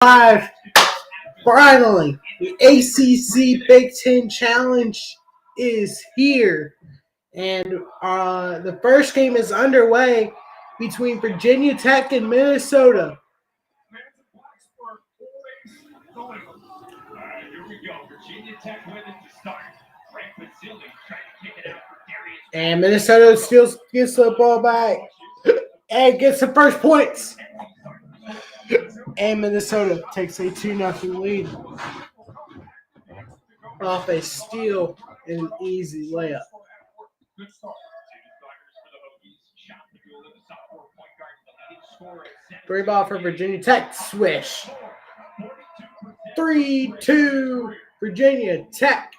Live. Finally, the ACC Big Ten Challenge is here, and the first game is underway between Virginia Tech and Minnesota. And Minnesota still gets the ball back and gets the first points. And Minnesota takes a 2-0 lead off a steal and an easy layup. Three ball for Virginia Tech. Swish. 3-2 Virginia Tech.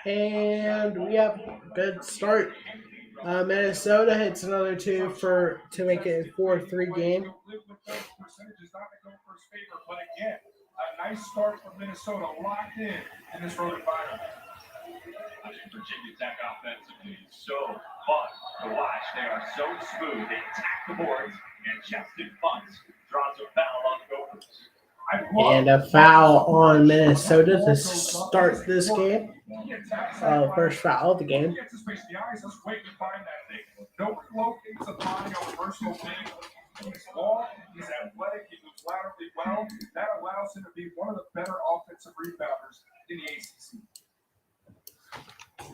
And we have a good start. Minnesota hits another two to make it a 4-3 game. But again, a nice start from Minnesota, locked in this road environment. Virginia Tech offensively so fun to watch. They are so smooth. They attack the boards and chested punts. Draws a foul on the Gophers. And a foul on Minnesota to start this game. First foul of the game. Locates a body on the versatile big. He's long, he's athletic, he moves laterally well. That allows him to be one of the better offensive rebounders in the ACC.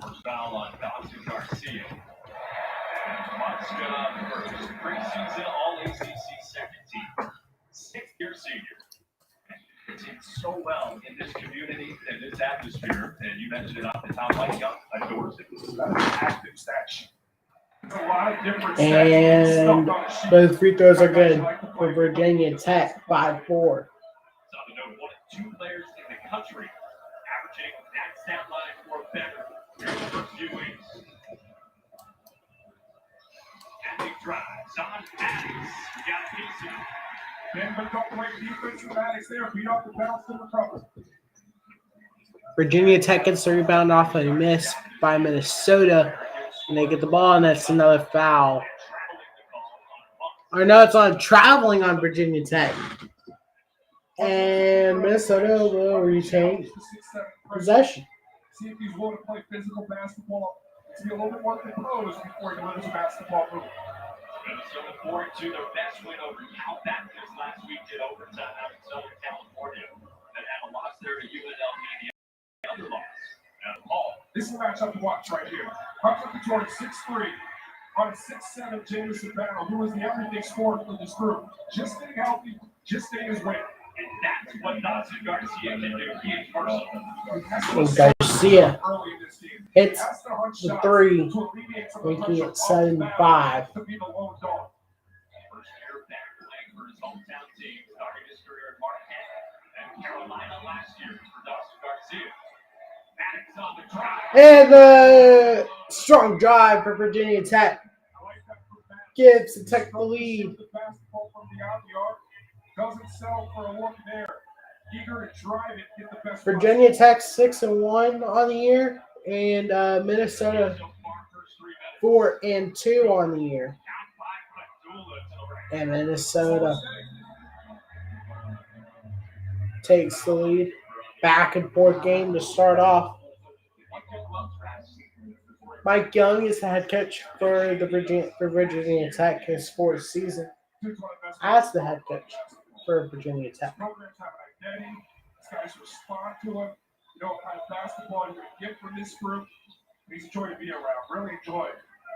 First foul on Dawson Garcia. And Muska, first preseason All-ACC second team. Sixth-year senior. Did so well in this community and this atmosphere. And you mentioned it off the top, Mike Young adores it. That's an active stat sheet. A lot of different and both free throws are good for Virginia Tech, 5-4. On the note, one of two players in the country averaging that stat line or better in the first few weeks. And he drives on Maddox. We got Casey. Ben, but don't play defense for Maddox there. Beat off the bounce to recover. Virginia Tech gets the rebound off a miss by Minnesota. And they get the ball, and that's another foul. Or no, it's on traveling on Virginia Tech. And Minnesota will retain possession. See if he's willing to play physical basketball. See a little bit more composed before he learns basketball move. Minnesota forward to their best win over Cal Baptist last week in overtime out in Southern California. That had a loss there to UNLV, the other loss. This is a matchup to watch right here. Comes up to Jordan, 6'3", on 6'7", Jamison Battle, who is the everything scorer for this group. Just staying healthy, just staying his weight. And that's what Dawson Garcia can do. He is versatile. And Garcia hits the three, making it 7-5. First year back playing for his hometown team, starting his career at Marquette and Carolina last year for Dawson Garcia. And the strong drive for Virginia Tech gives the Tech the lead. Virginia Tech 6-1 on the year, and Minnesota 4-2 on the year. And Minnesota takes the lead. Back and forth game to start off. Mike Young is the head coach for Virginia Tech, his fourth season as the head coach for Virginia Tech. These guys respond to him. You know what kind of basketball you're going to get from this group. He's a joy to be around. Really enjoy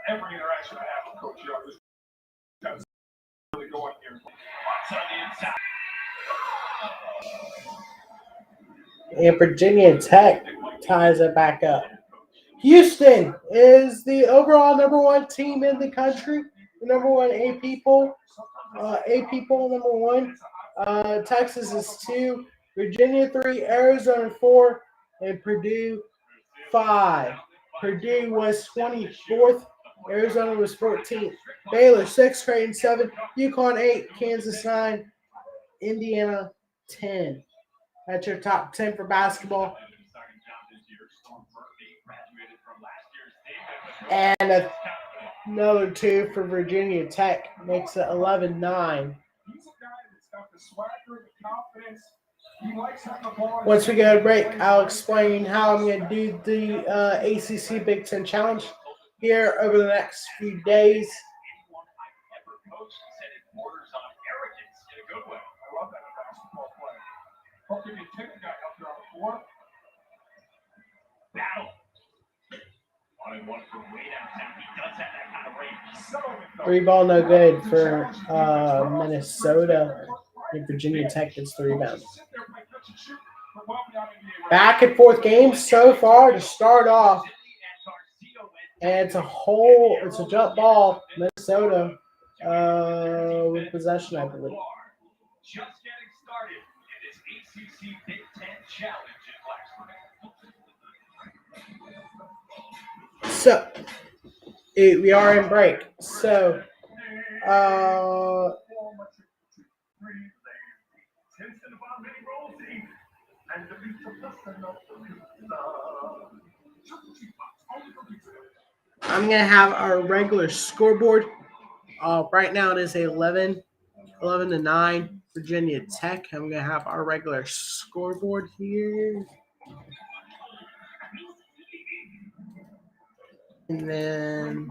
every interaction I have with Coach Young. That's really going here. On the inside. And Virginia Tech ties it back up. Houston is the overall number one team in the country. The number one AP poll. Number one. Texas is 2. Virginia 3. Arizona 4. And Purdue 5. Purdue was 24th. Arizona was 14th. Baylor 6. Creighton 7. UConn 8. Kansas 9. Indiana 10. That's your top 10 for basketball. And another 2 for Virginia Tech makes it 11-9. He's a guy that's got the swagger, the confidence. He likes having the ball. Once we go to break, I'll explain how I'm going to do the ACC Big Ten Challenge here over the next few days. Anyone I've ever coached said it borders on arrogance in a good way. I love that in a basketball player. Hope you can take a guy up there on the floor. Battle. 1-1 from way downtown. He does have that kind of range. 3 ball no good for Minnesota. And Virginia Tech gets the rebound. Back and forth game so far to start off. And it's a jump ball. Minnesota with possession, I believe. Just getting started in this ACC Big Ten Challenge in Blacksburg. So, we are in break. So, I'm going to have our regular scoreboard. Right now it is 11-9 Virginia Tech. I'm going to have our regular scoreboard here. And then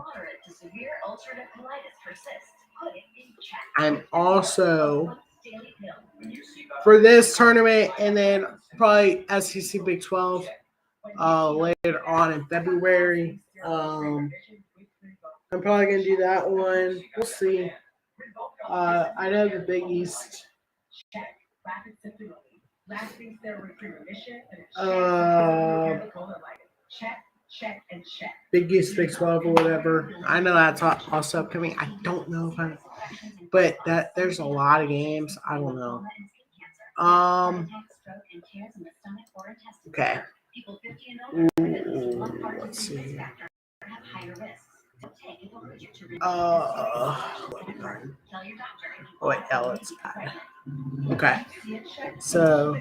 I'm also for this tournament, and then probably SEC Big 12 later on in February. I'm probably gonna do that one. We'll see. I know the Big East. Big East, Big 12, or whatever. I know that's also upcoming. I don't know if I'm, but there's a lot of games. I don't know. Okay. Let's see. Wait, let's. Okay. So.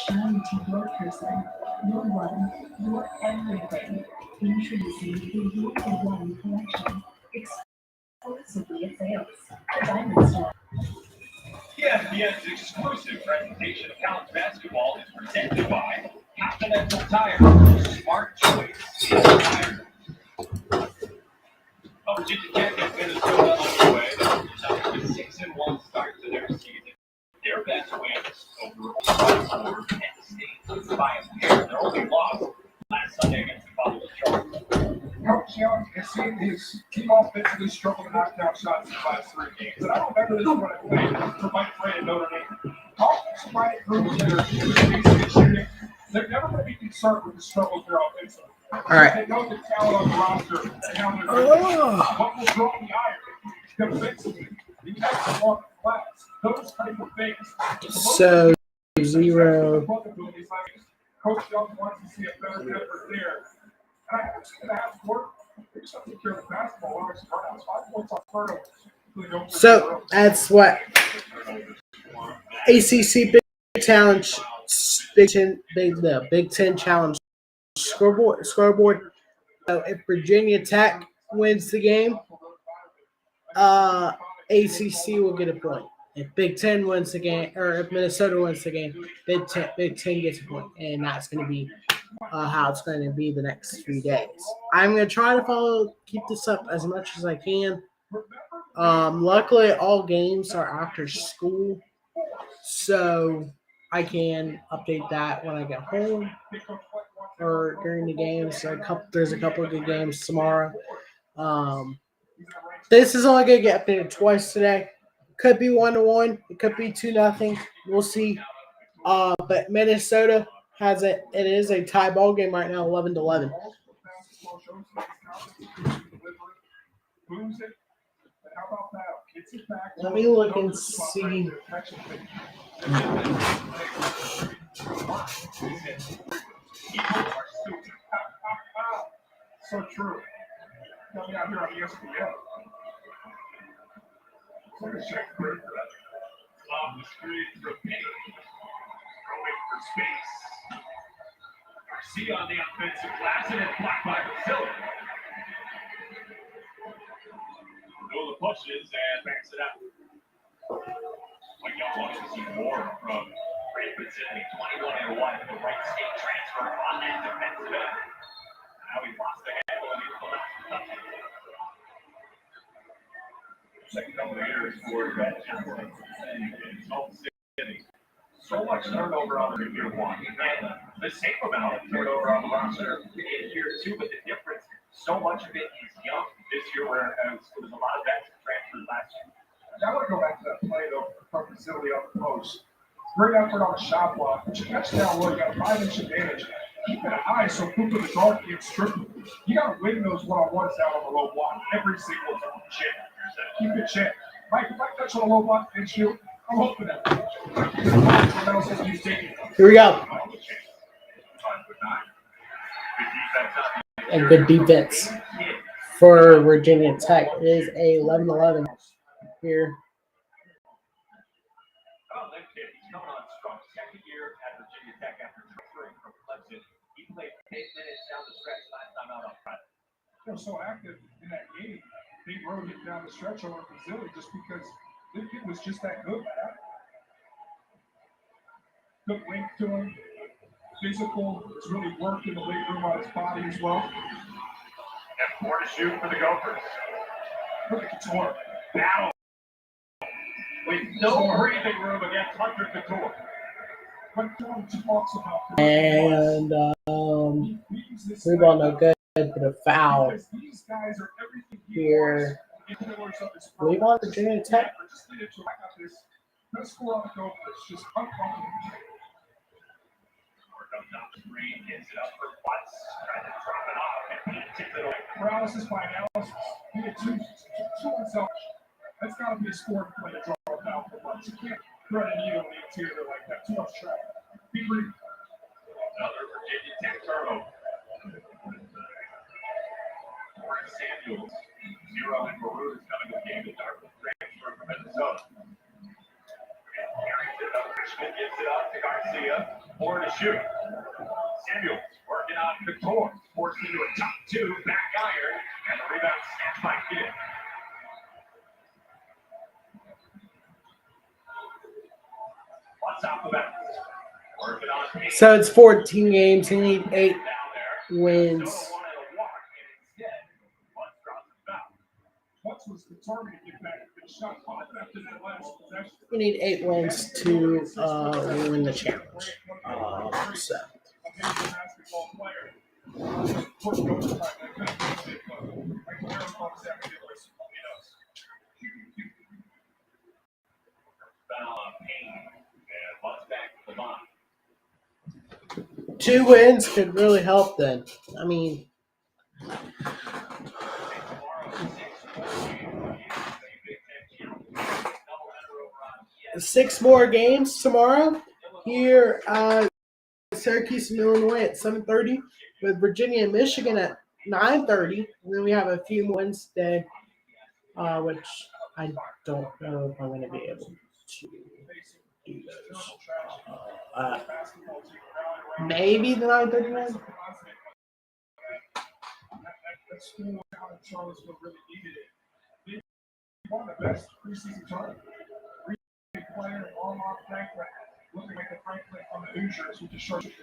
Shine to your person, your one, your everything. Introducing the You for One collection, exclusively at sales. Diamond Store. ESPN's exclusive presentation of college basketball is presented by Continental Tire. Smart choice is tire. Virginia Tech and Minnesota underway. It's up to a 6-1 start to their season. Their best wins over Penn State by a pair. Their only loss last Sunday against the College Chargers. Coach Young has seen his team offensively struggle to knock down shots in the last 3 games. And I don't remember this when I played for Mike Gray in Notre Dame. Offensive-minded groups that are shooting, they're never going to be concerned with the struggles they're offensively. All right. They know the talent on the roster and how they're doing. What will draw the iron defensively, the extra on the flats, those type of things. So 0. Coach Young wants to see a better effort there. And I have to have work. They just have to take care of the basketball. Or it's runouts. 5 points on turnovers. So that's what ACC Big Challenge, Big Ten Challenge scoreboard. So if Virginia Tech wins the game, ACC will get a point. If Big Ten wins the game, or if Minnesota wins the game, Big Ten gets a point, and that's going to be how it's going to be the next few days. I'm going to try to keep this up as much as I can. Luckily, all games are after school, so I can update that when I get home or during the games. There's a couple of good games tomorrow. This is only going to get updated twice today. Could be 1-1. It could be 2-0. We'll see. But Minnesota has it. It is a tie ball game right now, 11-11. Basketball shows his confidence, delivery, moves it. But how about that? Gets it back. Let me look and see. So true. Coming out here on ESPN. What a check for that. Off the screen for Penny. Throwing for space. Garcia on the offensive glass and it's blocked by Vasily. Nola pushes and backs it out. Like y'all want to see more from Ray Pizzini, 21-1 with the right state transfer on that defensive end. Now he lost the handle and he's the last touch. Second couple of years for Brad Johnson in Salt City. So much turnover on the year one. And the same amount of turnover on the roster in year two, but the difference, so much of it is young this year, whereas it was a lot of vets transferred last year. I want to go back to that play, though, from Vasily on the post. Great effort on the shot block, but you catch down low, you got a 5-inch advantage. Keep it high so Poop in the dark can't strip you. You got to win those one-on-ones down on the low block every single time. Chin. Keep it chin. Mike, if I touch on a low block and shoot, I'm hoping that. Here we go. And good defense for Virginia Tech. It is a 11-11 here. Oh, that kid, he's coming on strong. Second year at Virginia Tech after transferring from Clemson. He played 10 minutes down the stretch last time out on Friday. They're so active in that game. They rode it down the stretch over Vasily just because this kid was just that good, man. Good length to him. Physical. It's really worked in the weight room on his body as well. And 4 to shoot for the Gophers. Look at Couture. Battle. With no breathing room against Hunter Couture. What Couture talks about. And rebound no good, but a foul Because these guys are everything here. Leave on Virginia Tech. Let's score on the Gophers. Just uncomfortable. Comes off screen, gets it up for Watts, trying to drop it off, and he tips it away. Paralysis by analysis. He had two unselfish. That's got to be a scoring play to draw it out for Watts. You can't thread a needle in the interior like that. Too much traffic. Be brief. Another Virginia Tech turnover. Corey Samuels, 0 and Maroon is coming to the game. The Dartmouth transfer from Minnesota. Richmond gives it up to Garcia. 4 to shoot. Samuels working on Couture. Forced into a top 2 back iron. And the rebound snatched by Kidd. What's off the bounce? Working on 8. So it's 14 games. He need 8 wins. Watts was determined to get back to the shot clock after that last possession. We need 8 wins to win the challenge. So. Basketball player. Push overtime. That could have been like Aaron Fox having to listen. Foul on Payne. And Watts back to the line. 2 wins could really help then. I mean, 6 more games tomorrow here at Syracuse and Illinois at 7:30 with Virginia and Michigan at 9:30. And then we have a few Wednesday, which I don't know if I'm going to be able to do those. Maybe the 9:30 one. That school down in Charlottesville really needed it. They won the best preseason tournament. Player Omar Franklin, looking like the Franklin from the Hoosiers, which is short. Trip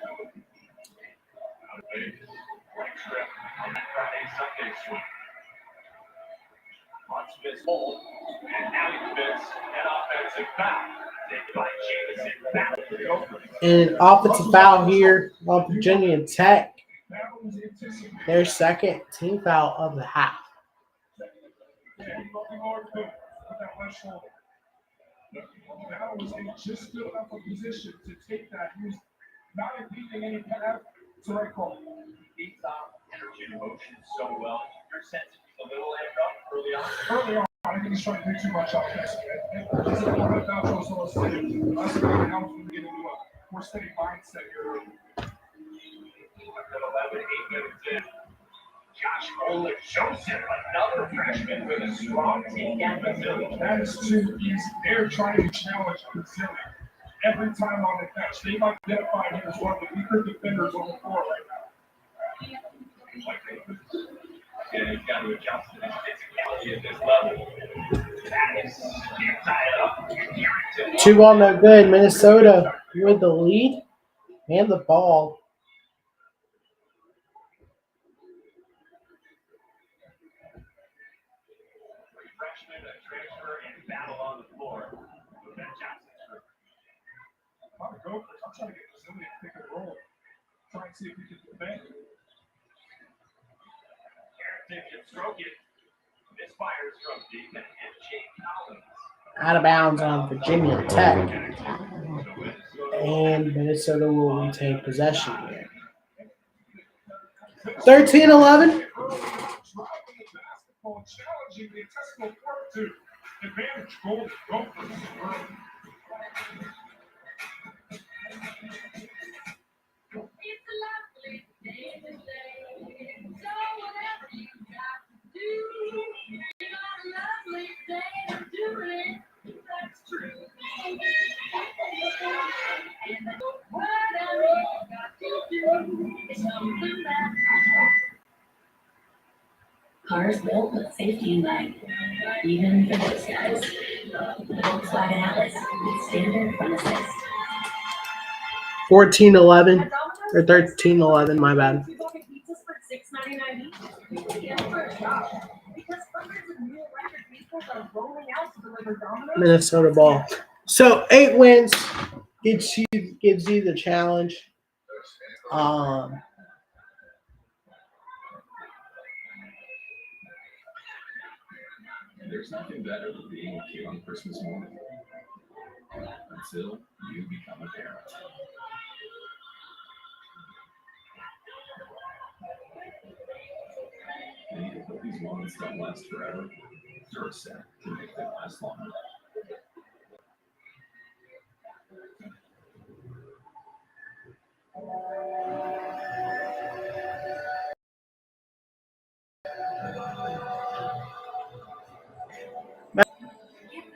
on that Friday, Sunday swing. Watts missed hold, and now he missed an offensive foul. Taken by Jamison. Foul for the Gophers. And an offensive foul here on Virginia Tech. Their second team foul of the half. Battle was in just good enough a position to take that. He was not impeding any path. It's the right call. Feeds off energy and emotion so well. Your sense is a little amped up early on. Early on, I think he's trying to do too much offensively. That's what Nacho's supposed to do. That's what really helps him get into a more steady mindset here. At 11, 8 minutes in. Josh Olick shows him another freshman with a strong take at Brazilian. That is too easy. They're trying to challenge Brazilian every time on the bench. They've identified him as one of the weaker defenders on the floor right now. Yeah, he's got to adjust to this physicality at this level. That is anti-up. 2 ball, no good. Minnesota with the lead and the ball. Freshman, a transfer, and battle on the floor. That Johnson's group. I'm going to go for it. I'm trying to get Brazilian to pick a role. Try and see if we can defend. Harrington can stroke it. Misfires from deep and Jay Collins. Out of bounds on Virginia Tech. And Minnesota will retain possession here. 13-11. Basketball challenging the intestinal fortitude. Advantage goal. Gophers. It's a lovely day today. So whatever you got to do, it's a lovely day to do it. That's true. And what I really got to do is something that cars built with safety in mind, even for those guys. Volkswagen Atlas, standard front assist. 14-11 or 13-11, my bad. Minnesota ball. So 8 wins gives you the challenge. There's nothing better than being a kid on Christmas morning until you become a parent. And you can put these moments don't last forever. You're set to make them last longer.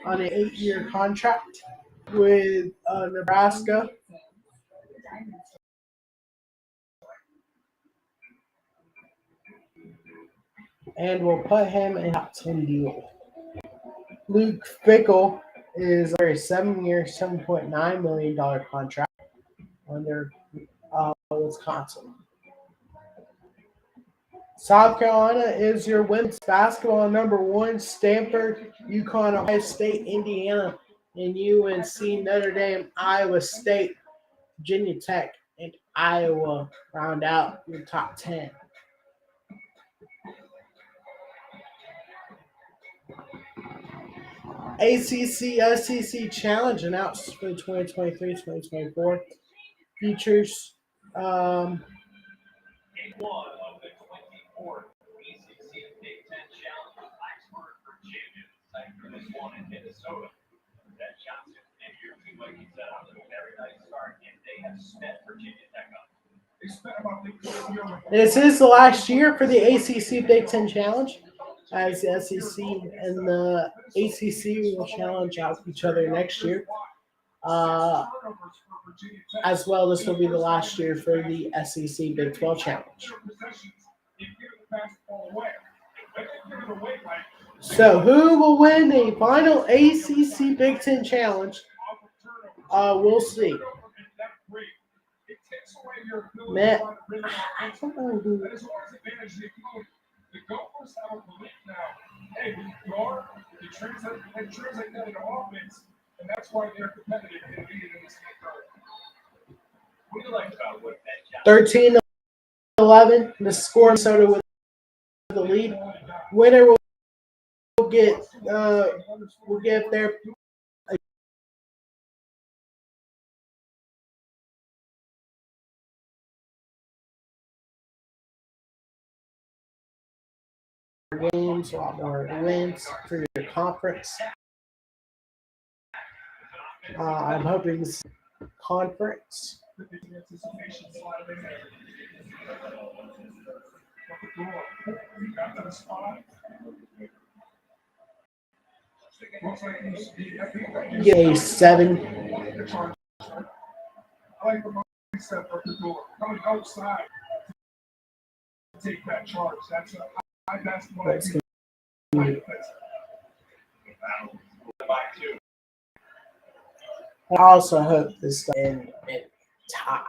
On an 8-year contract with Nebraska. And we'll put him in a top 10 deal. Luke Fickell is a 7-year, $7.9 million contract under Wisconsin. South Carolina is your women's basketball number 1. Stanford, UConn, Ohio State, Indiana, and UNC, Notre Dame, Iowa State, Virginia Tech, and Iowa round out your top 10. ACC SEC Challenge announced for 2023-2024 features Game 1 of the 24th ACC Big Ten Challenge in Blacksburg, Virginia. Site for this one in Minnesota. That Johnson and your team, like you said, off to a very nice start, and they have sped Virginia Tech up. They spent about the year with This is the last year for the ACC Big Ten Challenge, as the SEC and the ACC will challenge out each other next year. As well, this will be the last year for the SEC Big 12 Challenge. So, who will win the final ACC Big Ten Challenge? We'll see. Matt, I don't know who. The Gophers have a belief now. Hey, we guard, they translate that into offense, and that's why they're competitive and leading in this game. What do you like about what that 13-11, the score Minnesota with the lead. Winner will get their games, a lot more wins for your conference. I'm hoping this conference. Anticipation slide in there. Got to the spot. Looks like he's Get a 7. the charge. I like the mindset for the door. Coming outside to take that charge. That's what I That's do. I also hope this in tie.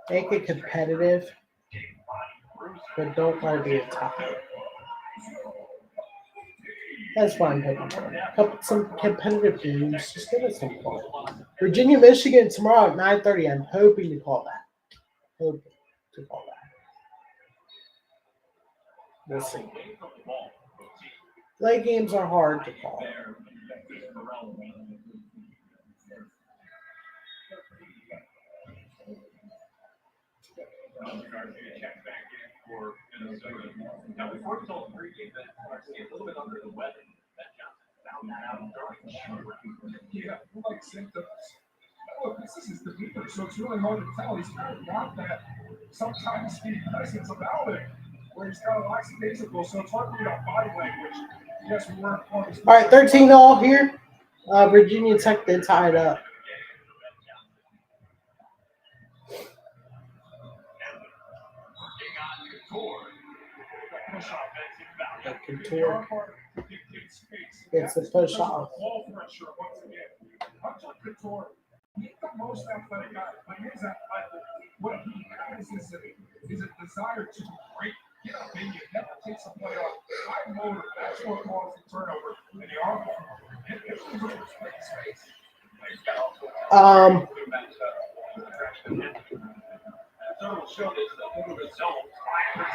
Make it competitive, but don't let it be a tie. That's what I'm hoping for. Some competitive games. Just give us some fun. Virginia, Michigan tomorrow at 9:30. I'm hoping to call that. Hoping to call that. We'll see. Late games are hard to call. Now, before we told the pregame that Garcia a little bit under the weather, Ben Johnson found that out during the show. Yeah, like symptoms. Look, this is his demeanor, so it's really hard to tell. He's kind of got that sometimes he presence about it, where he's kind of lackadaisical, so it's hard to read on body language. Yes, we were. All right, 13 all here. Virginia Tech then tied up. Couture. It's a push off. Ball pressure once again. Hunter Couture, he's the most athletic guy, but he's athletic. What he has is a desire to break, get up in you, never takes a play off. High motor, that's what caused the turnover. And the arm, it was space. So we'll show this over the zone. 5%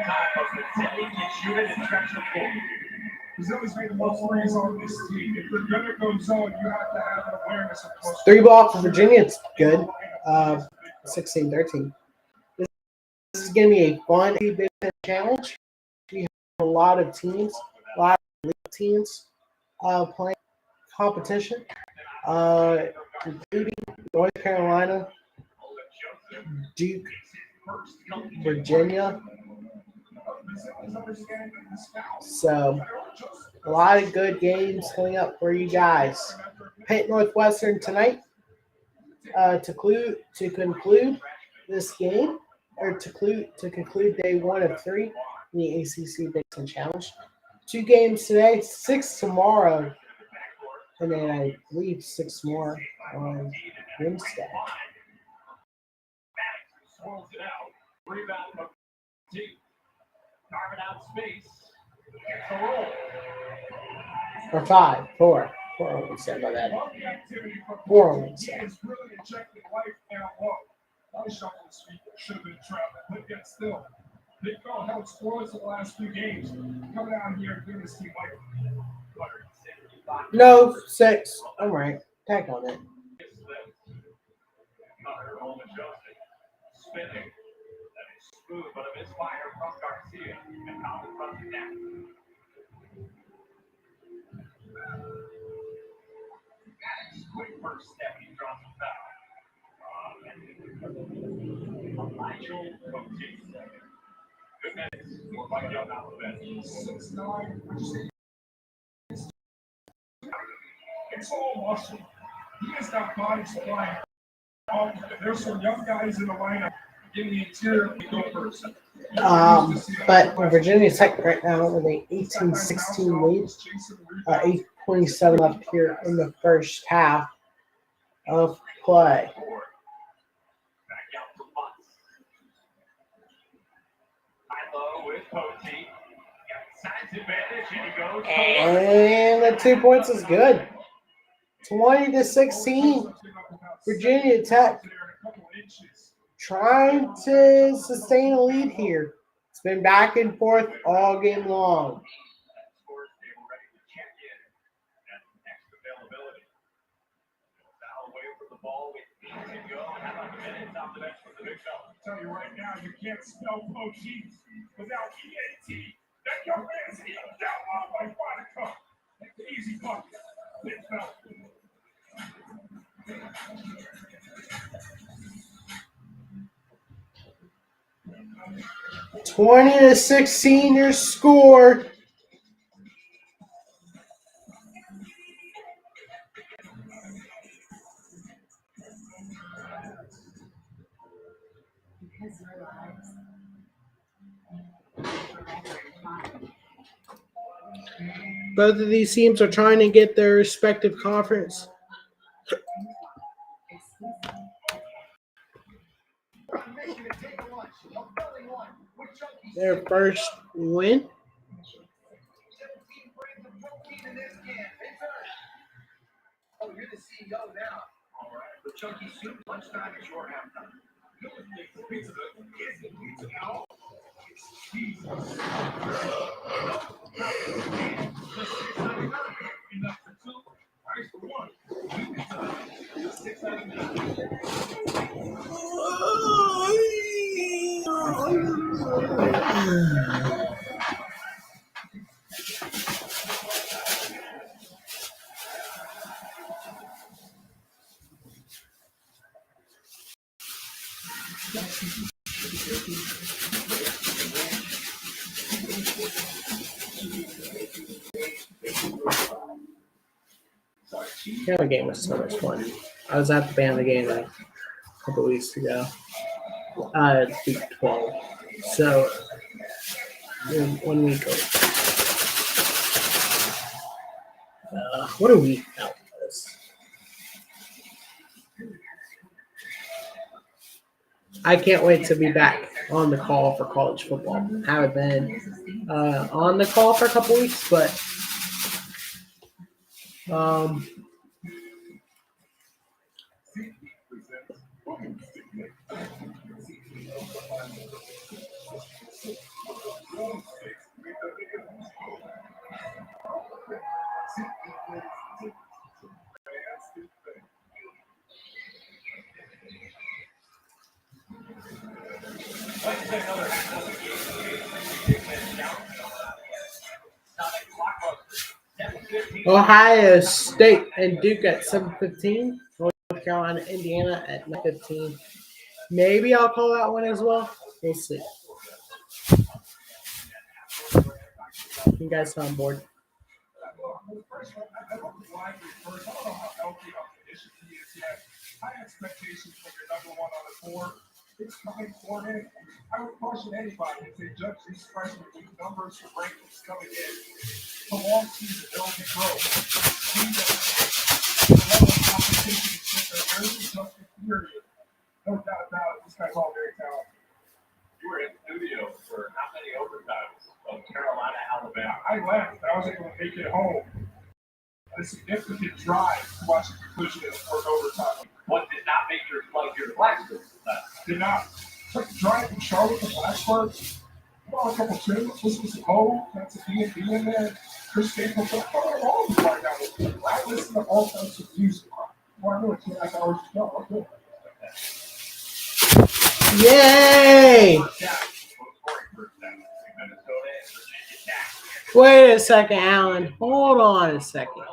time of the Zilly can shoot it and stretch the floor. Brazilians made the most threes on this team. If you're going to go zone, you have to have an awareness of close. 3 ball for Virginia. It's good. 16-13. This is going to be a fun Big Ten challenge. We have a lot of teams, a lot of league teams playing competition, including North Carolina, Duke, Virginia. So, a lot of good games coming up for you guys. Pitt Northwestern tonight to conclude this game, or to conclude day 1 of 3 in the ACC Big Ten Challenge. 2 games today, 6 tomorrow, and then I believe 6 more on Wednesday. Swirls it out. Rebound from deep. Carving out space. Gets a roll. Or 5, 4. 4 on Wednesday, my bad. 4 on Wednesday. He's really injected life down low. One shot on his feet should have been trapped, but yet still. Big Phil held scoreless in the last few games. Coming out here and giving this team life. No, 6. I'm right. Tag on it. Spinning. That is smooth, but a misfire from Garcia. And Collins runs it down. Quick first step, he draws a foul. Nigel Coates. Good minutes. We're by young out of bed. 6'9", it's all muscle. He has got body supply. There's some young guys in the lineup in the interior of the Gophers. But Virginia Tech right now with a 18-16 lead. 8:27 left here in the first half of play. Back out to Butts. High low with Coates. Got size advantage, and he goes. And the 2 points is good. 20-16. Virginia Tech trying to sustain a lead here. It's been back and forth all game long. Tell you right now, you can't spell Coates without EAT. That young man's heel down low by Monica. Easy bucket. Big foul. 20-16 your score. Both of these teams are trying to get their respective conference. Their first win. Oh, you're the CEO now. All right. But Chunky Soup, lunchtime is your halftime. Pizza now. Enough for two. Price for one. The game was so much fun. I was at the Bama game a couple weeks ago. Week 12. So, 1 week ago. What a week that was. I can't wait to be back on the call for college football. Haven't been on the call for a couple weeks, but Ohio State and Duke at 7:15. North Carolina, Indiana at 9:15. Maybe I'll call that one as well. We'll see. You guys on board? High expectations from your number one on the board. It's coming for him. I would caution anybody if they judge these freshmen with numbers for rankings coming in. The long season build and grow. See that the level of competition is just a very adjustment period. No doubt about it. This guy's all very talented. You were in studio for how many overtimes of Carolina, Alabama? I left. I was able to make it home. A significant drive to watch the conclusion of the fourth overtime. What did not make your plug your Blacksburg? Did not. Took the drive from Charlotte to Blacksburg. Well, a couple tunes. Listen to some Ho. That's a D&B in there. Chris Staples. All of them right now. I listen to all types of music. Well, I know it's 2.5 hours to go. I'm good. Yay! Wait a second, Alan. Hold on a second.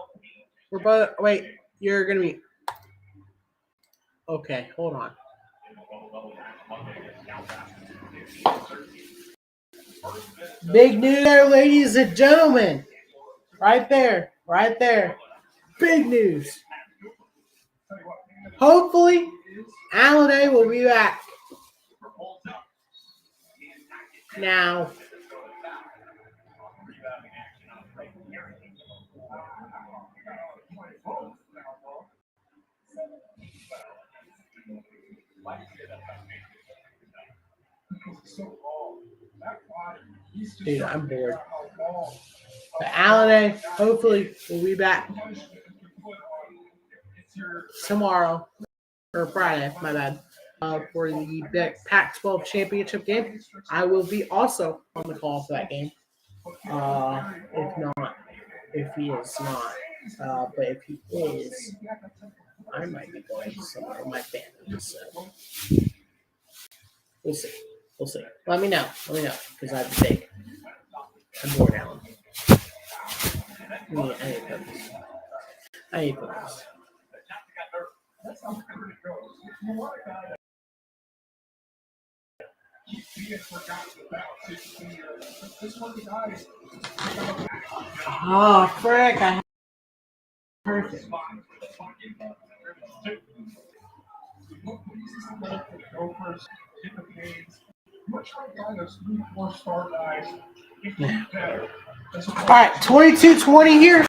We're both. Wait, you're gonna be. Okay, hold on. Big news there, ladies and gentlemen. Right there, right there. Big news. Hopefully, Alan A will be back. Now, dude, I'm bored. But Alan A, hopefully, will be back tomorrow or Friday. My bad. For the Pac-12 championship game, I will be also on the call for that game. If he is not, but if he is, I might be going somewhere with my family. So we'll see. Let me know, because I have to take. And more down. Yeah, I hate those. I hate those. That's how it goes. If you want a guy that keeps being forgotten about 16 years, this one guy is Oh, frick. I perfect. Gophers, hit the pains. Much like guy that's 3-4 star guys, it gets better. All right, 22-20 here.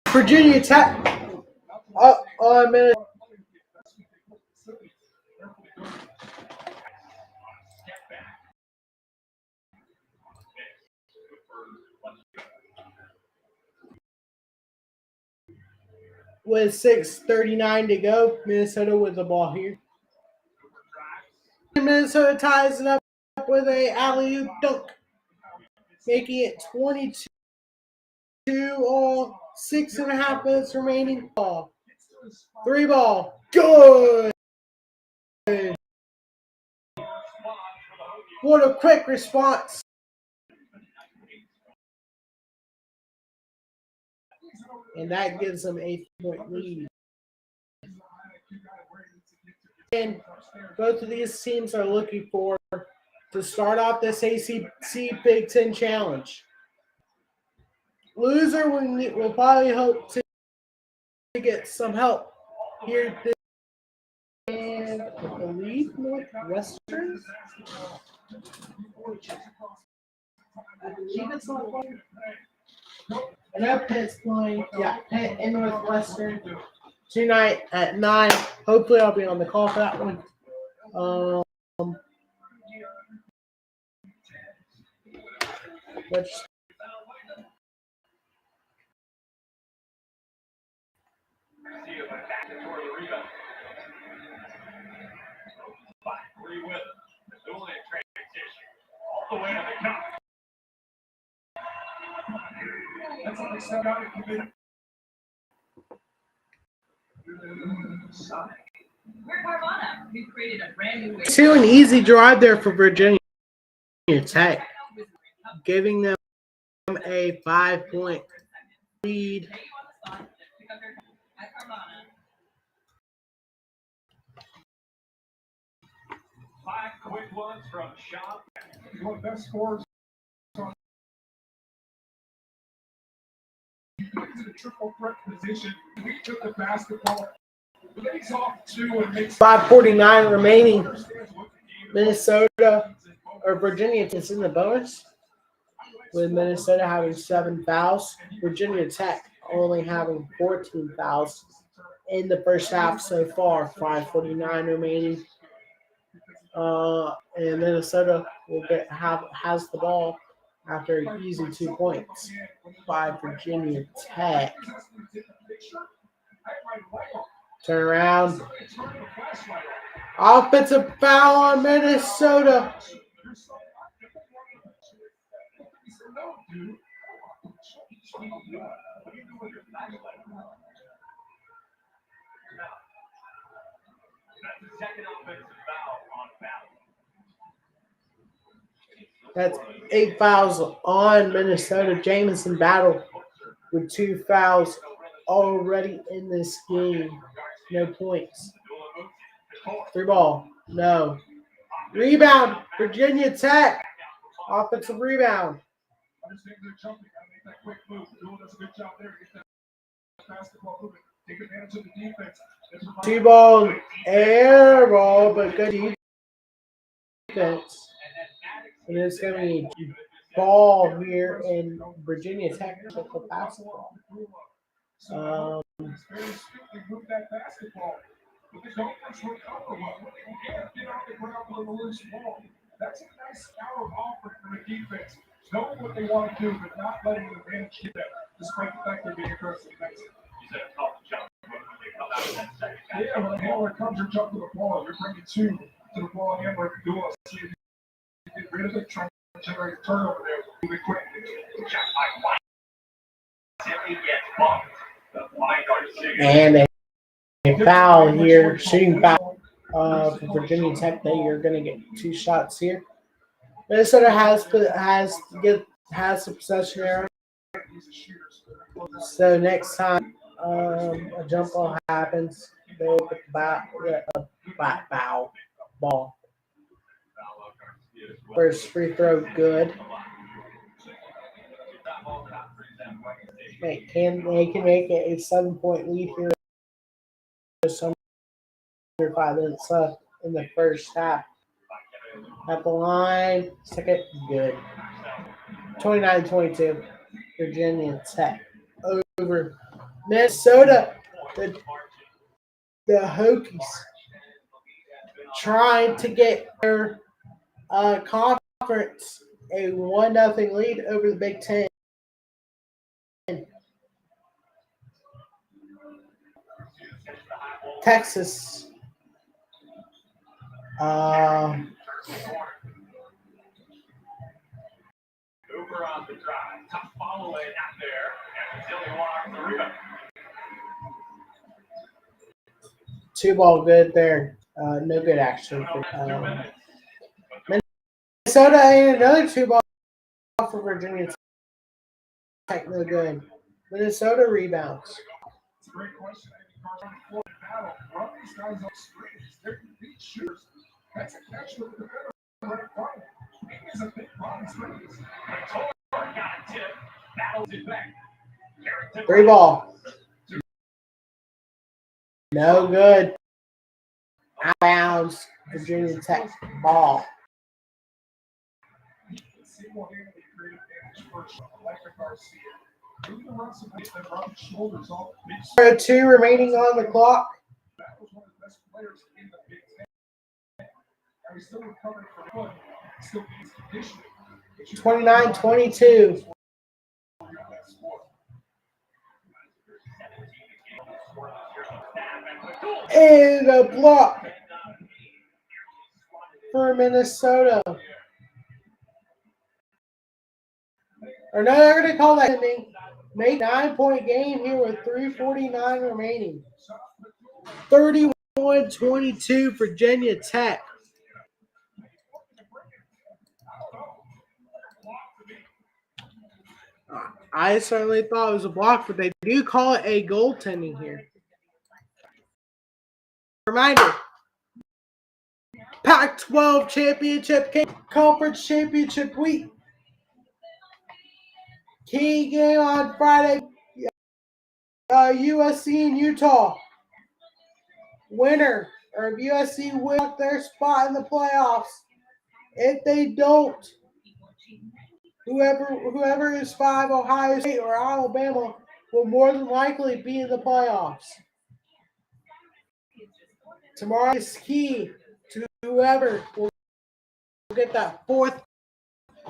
Virginia Tech up on Minnesota. With 6:39 to go, Minnesota with the ball here. Minnesota ties it up with a alley-oop dunk, making it 22 all 6.5 minutes remaining. Ball. 3 ball. Good. What a quick response. And that gives them a 8-point lead. And both of these teams are looking for to start off this ACC Big Ten Challenge. Loser will probably hope to get some help here. And I believe Northwestern. I believe it's Northwestern. I know Pitt's playing. Yeah, Pitt and Northwestern tonight at 9. Hopefully, I'll be on the call for that one. Which that's what they set out to do. We're Carvana. We've created a brand new way. to an easy drive there for Virginia Tech, giving them a 5-point lead. Five quick ones from Shop. One of the best scores in the triple threat position. We took the basketball. Lays off 2 and makes 5:49 remaining. Minnesota or Virginia is in the bonus, with Minnesota having 7 fouls. Virginia Tech only having 14 fouls in the first half so far. 5:49 remaining. And Minnesota has the ball after an easy 2 points by Virginia Tech. Turn around. Offensive foul on Minnesota. That's 8 fouls on Minnesota. Jamison Battle with 2 fouls already in this game. No points. 3 ball. No. Rebound. Virginia Tech. Offensive rebound. Understand they're jumping. Gotta make that quick move. Jewel does a good job there to get that basketball moving. Take advantage of the defense. 2 ball. Air ball, but good defense. And it's going to be a ball here in Virginia Tech for basketball. Very strictly move that basketball. But the Gophers recover well. And get off the ground with a loose ball. That's a nice power offer for the defense. Knowing what they want to do, but not letting the advantage get that, despite the fact they're being aggressive. Yeah, when a handler comes, you're jumping the ball. You're bringing 2 to the ball handler to do it. See if you can get rid of it, trying to generate a turnover there. Move it quick. And a foul here, shooting foul for Virginia Tech. They are going to get 2 shots here. Minnesota has to has the possession error. So next time a jump ball happens, they'll get the ball. First free throw, good. They can make it a 7-point lead here. Some 5 minutes left in the first half. At the line, second, good. 29-22, Virginia Tech over Minnesota. The Hokies trying to get their conference a 1-0 lead over the Big Ten. Texas. Hoover on the drive. Tough follow away out there. And Zilli walks the rebound. 2-ball good there. No good actually. Minnesota and another 2-ball for Virginia Tech. No good. Minnesota rebounds. It's a great question. Battle. Run these guys on screens. They're complete shooters. That's a catch with the defender right in front of him. He's a big body screens. Got a tip. Battles it back. 3-ball. No good. Out of bounds. Virginia Tech ball. Single-handedly created damage first. Like the Garcia. Moving the runs of the run shoulders off the big 2 remaining on the clock. That was one of the best players in the Big Ten. And he's still recovering from foot. Still needs conditioning. 29-22. And a block for Minnesota. Or no, they're going to call that ending. Make 9-point game here with 3:49 remaining. 31-22 Virginia Tech. I certainly thought it was a block, but they do call it a goaltending here. Reminder, Pac-12 championship conference championship week. Key game on Friday, USC and Utah. Winner, or if USC wins their spot in the playoffs. If they don't, whoever is 5, Ohio State or Alabama, will more than likely be in the playoffs. Tomorrow is key to whoever will get that 4th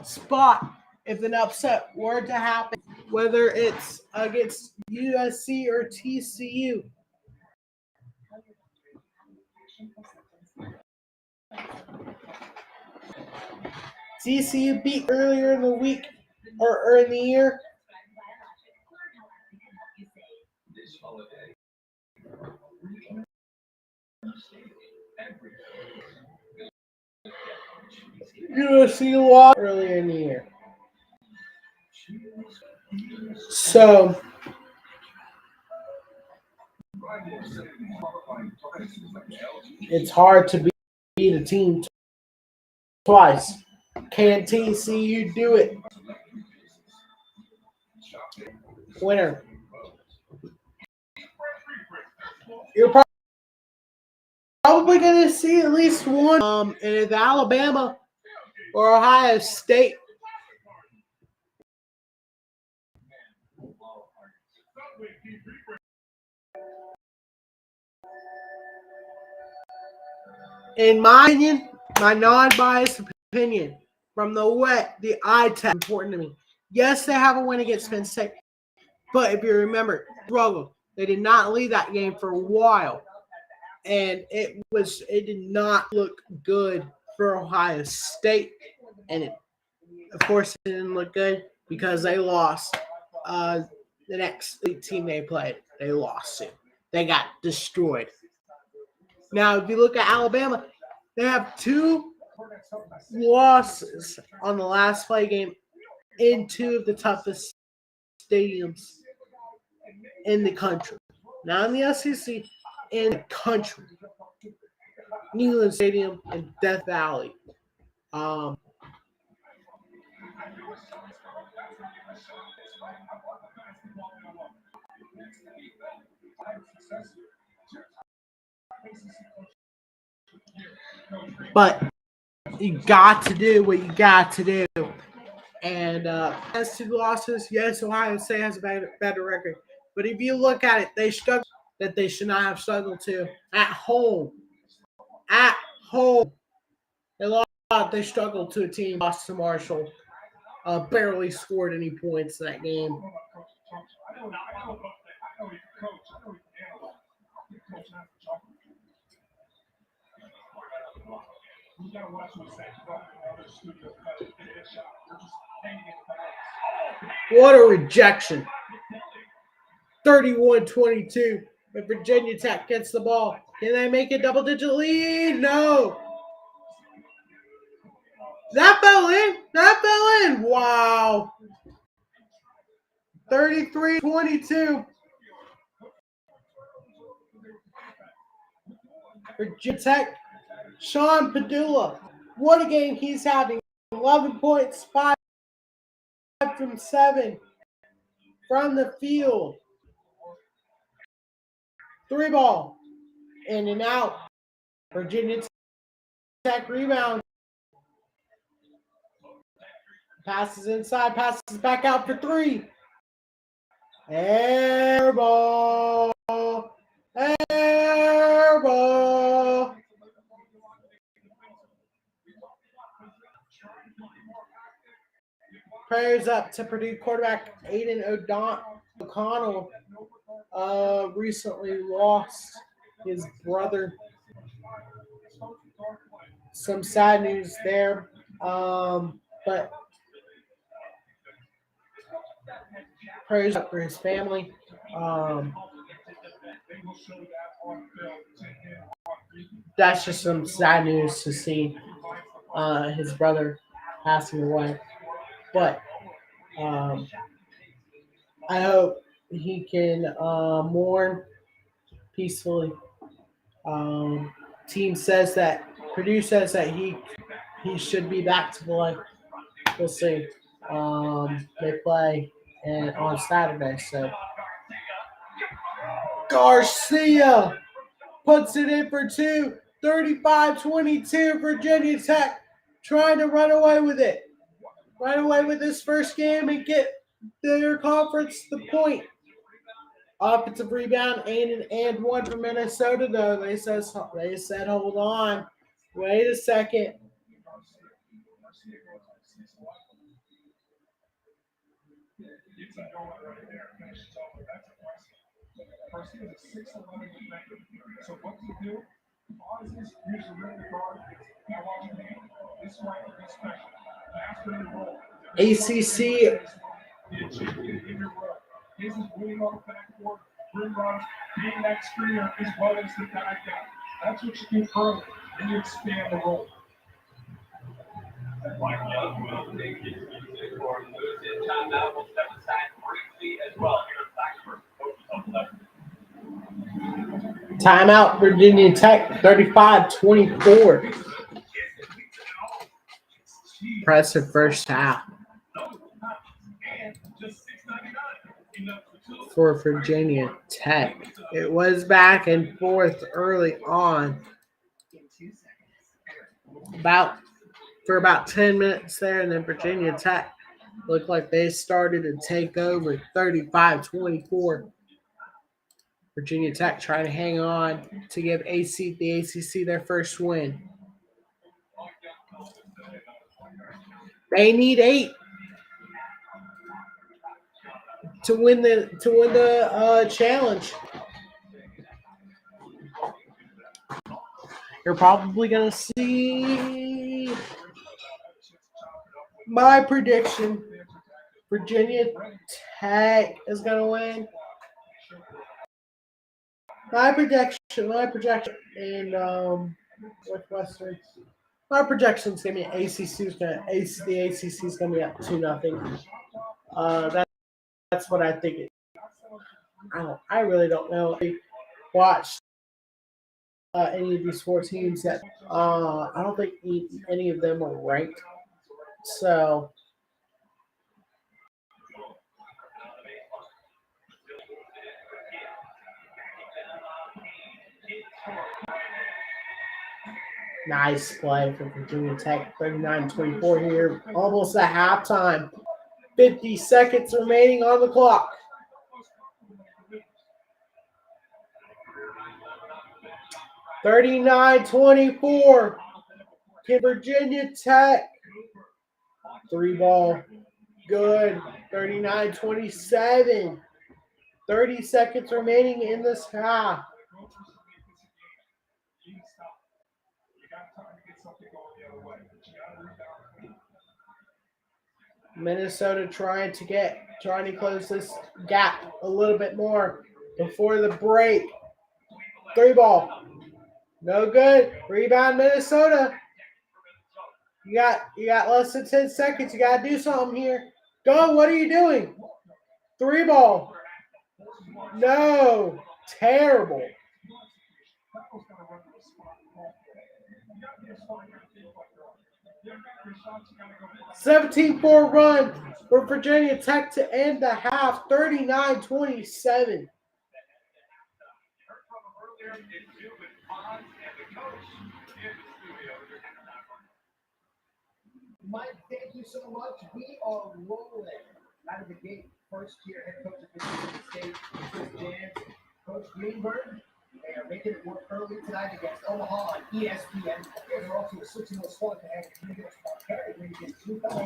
spot if an upset were to happen, whether it's against USC or TCU. TCU beat earlier in the week or in the year. USC lost earlier in the year. So it's hard to beat a team twice. Can TCU do it? Winner. You're probably going to see at least one. And it's Alabama or Ohio State. In my opinion, my non-biased opinion, from the eye test, important to me. Yes, they have a win against Penn State, but if you remember, they did not lead that game for a while, and it did not look good for Ohio State, and of course, it didn't look good because they lost. The next team they played, they lost to. They got destroyed. Now, if you look at Alabama, they have 2 losses on the last play game in two of the toughest stadiums in the country. Not in the SEC, in the country. Neyland Stadium in Death Valley. Um, but you got to do what you got to do. And as to the losses, yes, Ohio State has a better record. But if you look at it, they struggled that they should not have struggled to at home. At home. They lost. They struggled to a team. Lost to Marshall. Barely scored any points in that game. What a rejection. 31-22. If Virginia Tech gets the ball, can they make a double-digit lead? No. That fell in. That fell in. Wow. 33-22. Virginia Tech. Sean Padula. What a game he's having. 11 points, 5 from 7 from the field. 3 ball. In and out. Virginia Tech rebound. Passes inside, passes back out for 3. Air ball. Air ball. Prayers up to Purdue quarterback Aiden O'Connell. Recently lost his brother. Some sad news there. But prayers up for his family. That's just some sad news to see his brother passing away. But I hope he can mourn peacefully. Team says that Purdue says that he should be back to play. We'll see. They play on Saturday, so Garcia puts it in for 2. 35-22. Virginia Tech trying to run away with it. Run away with this first game and get their conference the point. Offensive rebound and 1 for Minnesota, though. They said, hold on. Wait a second. So what to do? Pauses, use the ring guard. Now watch your hand. This might be special. Faster in the roll. ACC. His is winning on the backboard. Rim runs, being that screener as well as the guy down. That's what you do early. Then you expand the roll. Mike Young will take his music for losing timeout. We'll step aside briefly as well here at Blacksburg. Coaches on the left. Timeout, Virginia Tech, 35-24. Impressive first half for Virginia Tech. It was back and forth early on. For about 10 minutes there, and then Virginia Tech looked like they started to take over 35-24. Virginia Tech trying to hang on to give the ACC their first win. They need 8 to win the challenge. You're probably gonna see my prediction. Virginia Tech is gonna win. My projection, and Northwestern My projection's gonna be the ACC is gonna be up 2-0. That's what I think. I really don't know. I watched any of these four teams that I don't think any of them are ranked. So nice play for Virginia Tech, 39-24 here, almost at halftime. 50 seconds remaining on the clock. (39-24). Virginia Tech. 3 ball. Good. 39-27. 30 seconds remaining in this half. Minnesota trying to close this gap a little bit more before the break. 3 ball. No good. Rebound Minnesota. You got less than 10 seconds. You gotta do something here. Go, what are you doing? 3 ball. No. Terrible. 17-4 run for Virginia Tech to end the half, 39-27. Mike, thank you so much. We are rolling out of the gate. First year head coach of Michigan State, Chris Jans, Coach Greenberg. They are making it work early tonight against Omaha on ESPN. They're also switching the squad to have against Carey against Utah.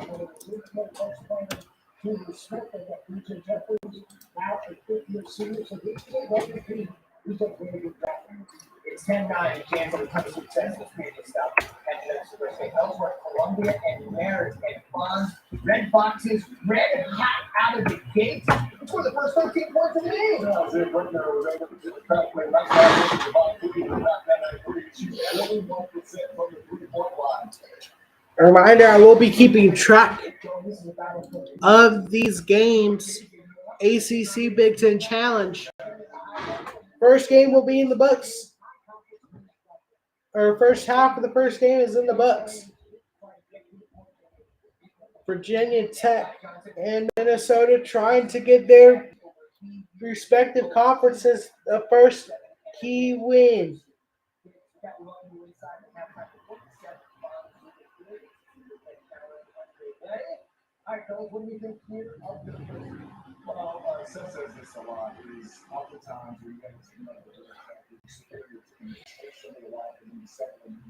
To Smith and Richard Jeffries, now a fifth-year senior. So this is what we do. We took really good job. It's 10-9 against the country success this previous stuff. And that's where they Ellsworth, Columbia, and Merritt and Bonds. Red Foxes, red hot out of the gate. It's for the first 13 points of the game. A reminder, I will be keeping track of these games. ACC Big Ten Challenge. First game will be in the books. Or first half of the first game is in the books. Virginia Tech and Minnesota trying to get their respective conferences the first key win. All right, fellas, what do you think here of the first? Well, Seth says this a lot, is oftentimes we get superior team, some of the line and second.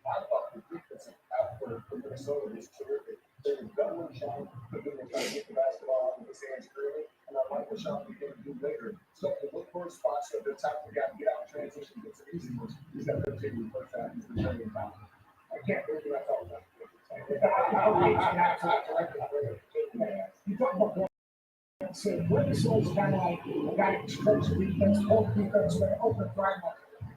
I thought the defensive effort for Minnesota was terrific. They were doubling shot, but then they trying to get the basketball out of his hands early, and I like the shot we can do later. So to look for spots at the time we got to get out in transition, get some easy ones. He's got 13 in the first half, he's been very about. I can't believe I thought that. You talk about that. So Minnesota's kind of like a guy that stretches defense, whole defense, but open drive.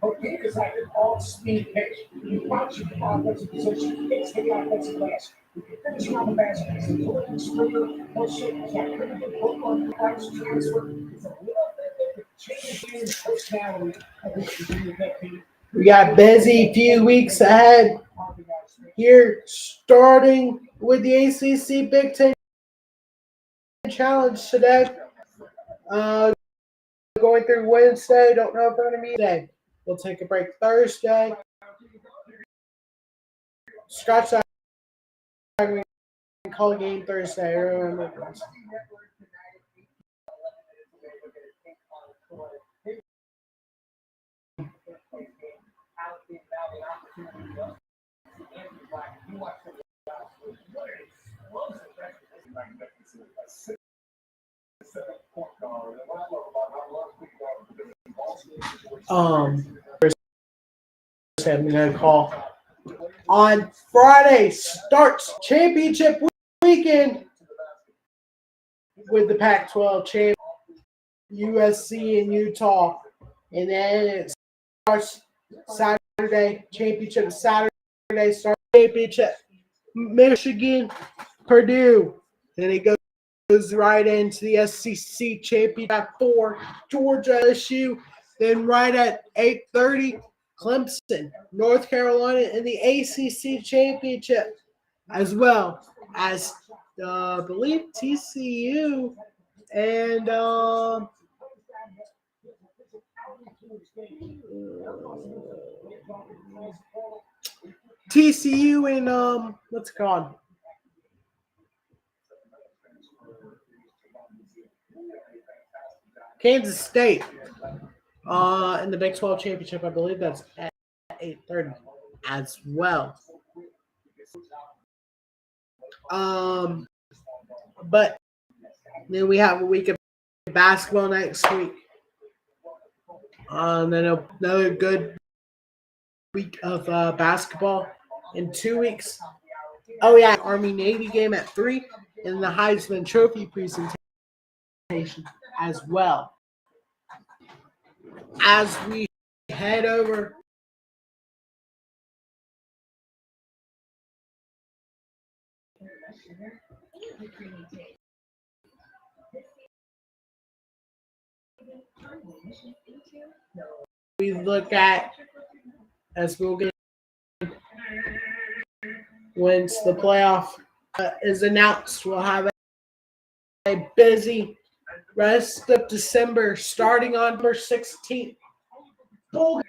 Okay, because like an all-speed pitch. You punch your offensive position, it's the offensive glass. You can finish around the basket. It's a little stringer, no shit. It's not pretty good book on the price transfer. It's a little bit of change in personality of this Virginia Tech team. We got busy few weeks ahead here, starting with the ACC Big Ten Challenge today. Going through Wednesday. Don't know if we're going to meet today. We'll take a break Thursday. Scratch that. We can call a game Thursday. I remember. I'm gonna call on Friday. Starts championship weekend with the Pac-12 champ, USC and Utah, and then it starts Saturday. Championship Saturday starts championship, Michigan, Purdue. Then it goes right into the SEC championship at 4, Georgia LSU. Then right at 8:30, Clemson, North Carolina in the ACC championship, as well as I believe TCU and TCU and what's it called? Kansas State in the Big 12 championship. I believe that's at 8:30 as well. But then we have a week of basketball next week. Then another good week of basketball in 2 weeks. Oh yeah, Army Navy game at 3, and the Heisman Trophy presentation as well. As we head over we look at as we'll get once the playoff is announced, we'll have a busy rest of December starting on December 16th. Gonna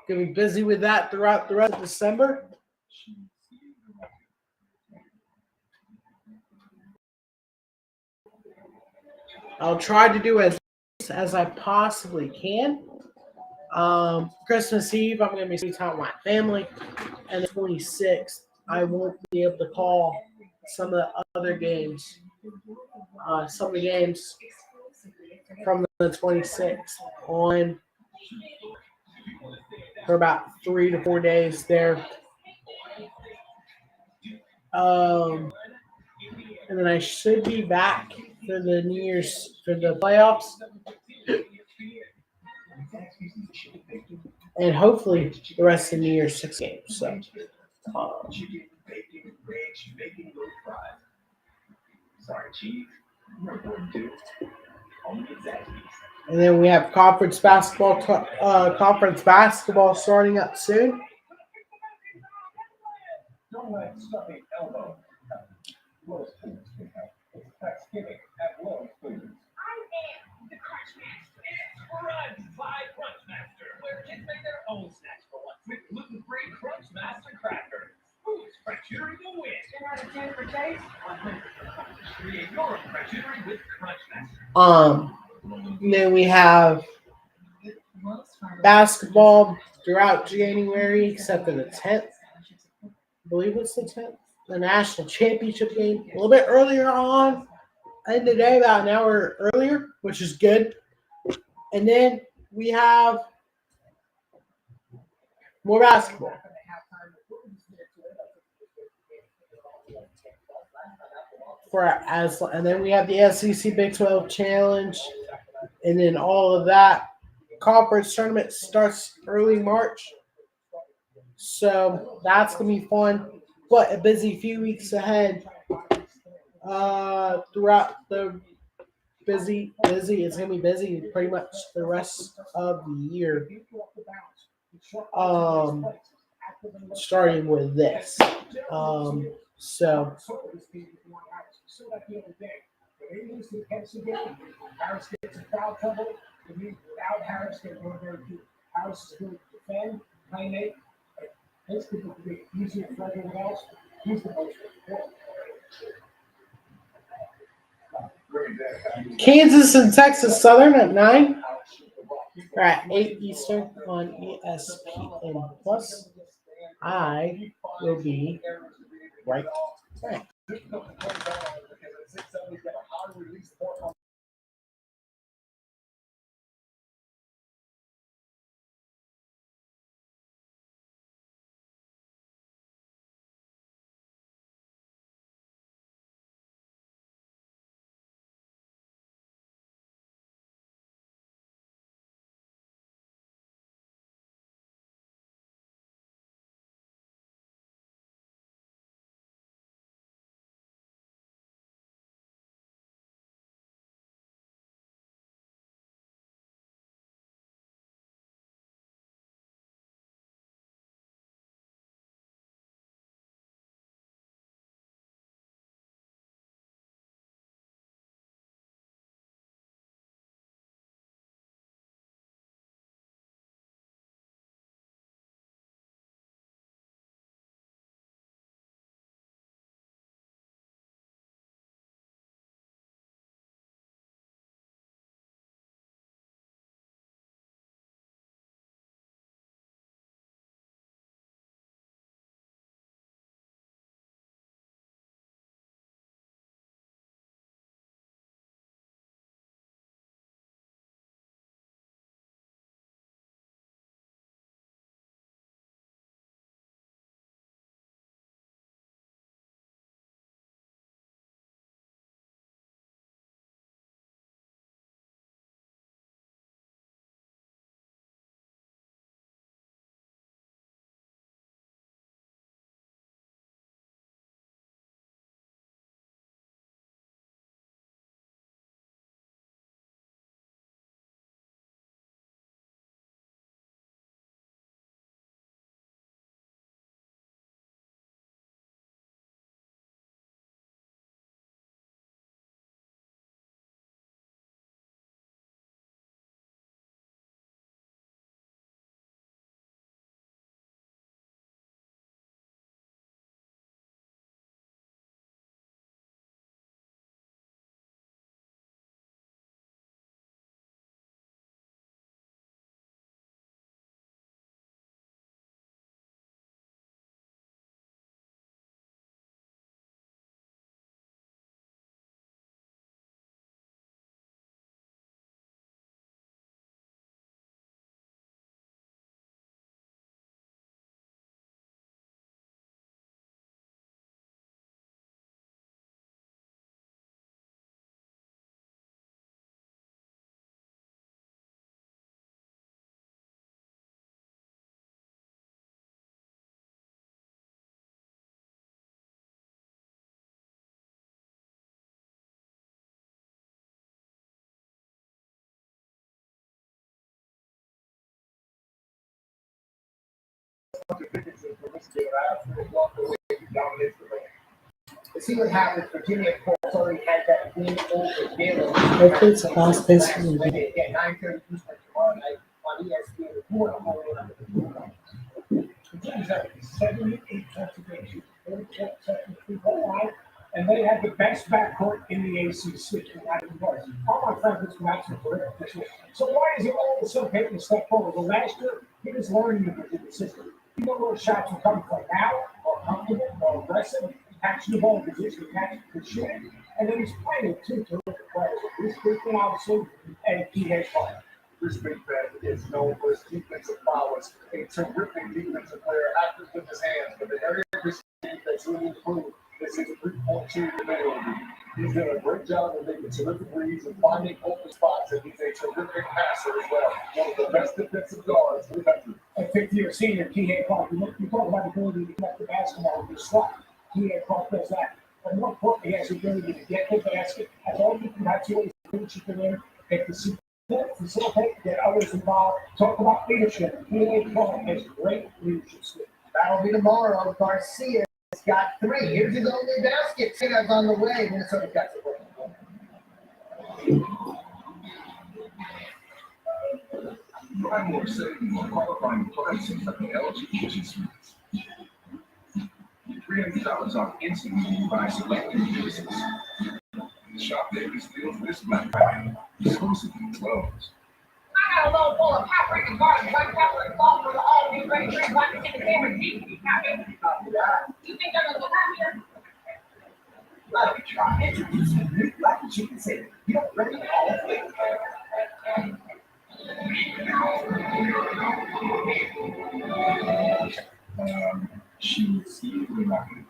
be busy with that throughout the rest of December. I'll try to do as I possibly can. Christmas Eve, I'm going to be spending time with my family. And the 26th, I won't be able to call some of the other games. Some of the games from the 26th on for about 3 to 4 days there. And then I should be back for the New Year's for the playoffs. And hopefully the rest of the New Year's 6 games. So, and then we have conference basketball starting up soon. Don't let stuffy elbow. Lowe's Foods can help. It's Thanksgiving at Lowe's Foods. I am the Crunch Master. It's Crunch by Crunch Master, where kids make their own snacks for once with gluten-free Crunch Master crackers. Who's crunchery to win? 10 out of 10 for taste. 100. Create your own crunchery with Crunch Master. And then we have basketball throughout January, except for the 10th. I believe it's the 10th. The national championship game a little bit earlier on in the day, about an hour earlier, which is good. And then we have more basketball. And then we have the SEC Big 12 Challenge, and then all of that. Conference tournament starts early March, so that's gonna be fun. But a busy few weeks ahead. Throughout the busy. It's gonna be busy pretty much the rest of the year. Starting with this. So. Harris gets a foul trouble. Without Harris, they're going very good. Harris is going to defend, play make. His people could be easier for everyone else. He's the most important. Kansas and Texas Southern at 9. Or at 8 Eastern on ESPN Plus. I will be right back. Hunter Dickinson from Michigan, and I absolutely love the way he dominates the lane. To see what happens, Virginia Colts already had that win over Baylor. Hopefully it's a fast-paced movie. Again, 9:30 Eastern tomorrow night on ESPN. If you want to hold it, Virginia's at 78 points, 44 seconds to go line, and they have the best backcourt in the ACC. And that is what all my friends this match for this year. So why is it all of a sudden taking a step forward? Well, last year he was learning the Virginia system. You know where shots were coming from now, or comfortable, or aggressive. Catching the ball in position, catching the shooting, and then he's playing with two terrific players. This freaking obviously, and he has fun. This big man is known for his defensive prowess, a terrific defensive player, active with his hands, but the area of his game that's really improved is his three-point shooting ability. He's done a great job of making terrific reads and finding open spots, and he's a terrific passer as well. One of the best defensive guards in the country. A fifth-year senior, T.A. Clark. You talk about the ability to connect the basketball with his slot. T.A. Clark does that. But more importantly, he has the ability to get the basket. That's all you can have two ways to finish it in. If the facilitate, get others involved. Talk about leadership. T.A. Clark has great leadership skills. That'll be tomorrow. Garcia's got 3. Here's his only basket. Singa's on the way. Minnesota's got the win. I'm more excited for qualifying prices at the LG Kitchen Suites. $300 off instantly by selected businesses. Shop Davis deals this Black Friday, exclusively closed. I got a load full of paprika, garlic, white pepper, and salt for the all-new ready drink. I can take a camera deep. You think they're gonna go happy? Let me try introducing the new black chicken sandwich. You don't ready all flavor. She was really not good.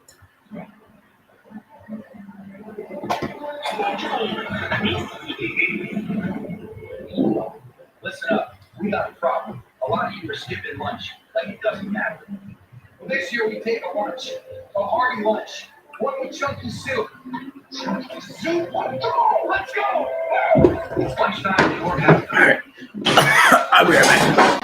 Listen up, we got a problem. A lot of you are skipping lunch like it doesn't matter. Well, this year we take a lunch, a hearty lunch. One with chunky soup. Chunky soup? Let's go! Let's go! It's lunchtime and we're having I'll be right back.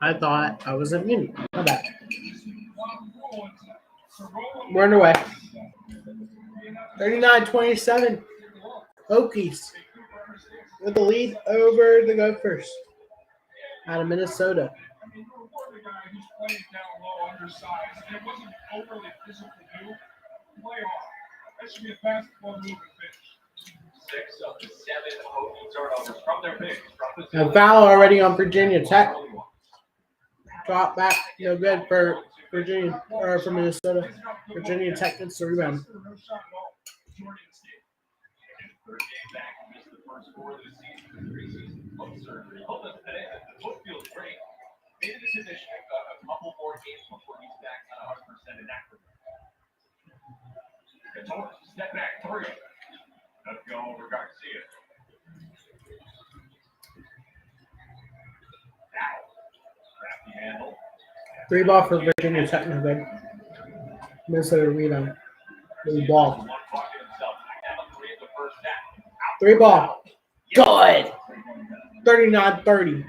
I thought I was immune. My bad. We're underway. 39-27. Hokies with the lead over the Gophers out of Minnesota. I mean, you were the guy who's playing down low, undersized, and it wasn't overly physical to do. Play on. That should be a basketball move and finish. 6 of the 7 Hokie turnovers from their bigs. A foul already on Virginia Tech. Drop back, no good for Virginia or for Minnesota. Virginia Tech gets the rebound. No shot at all. Jordan State. Third game back, missed the first 4 of the season with preseason foot surgery. Told us today that the foot feels great. Maybe the condition a couple more games before he's back on 100% inactive. Couture, step back 3. Let's go over Garcia. Now, crafty handle. 3 ball for Virginia Tech, no good. Minnesota rebound. 3 ball. 3 ball. Good. 39-30.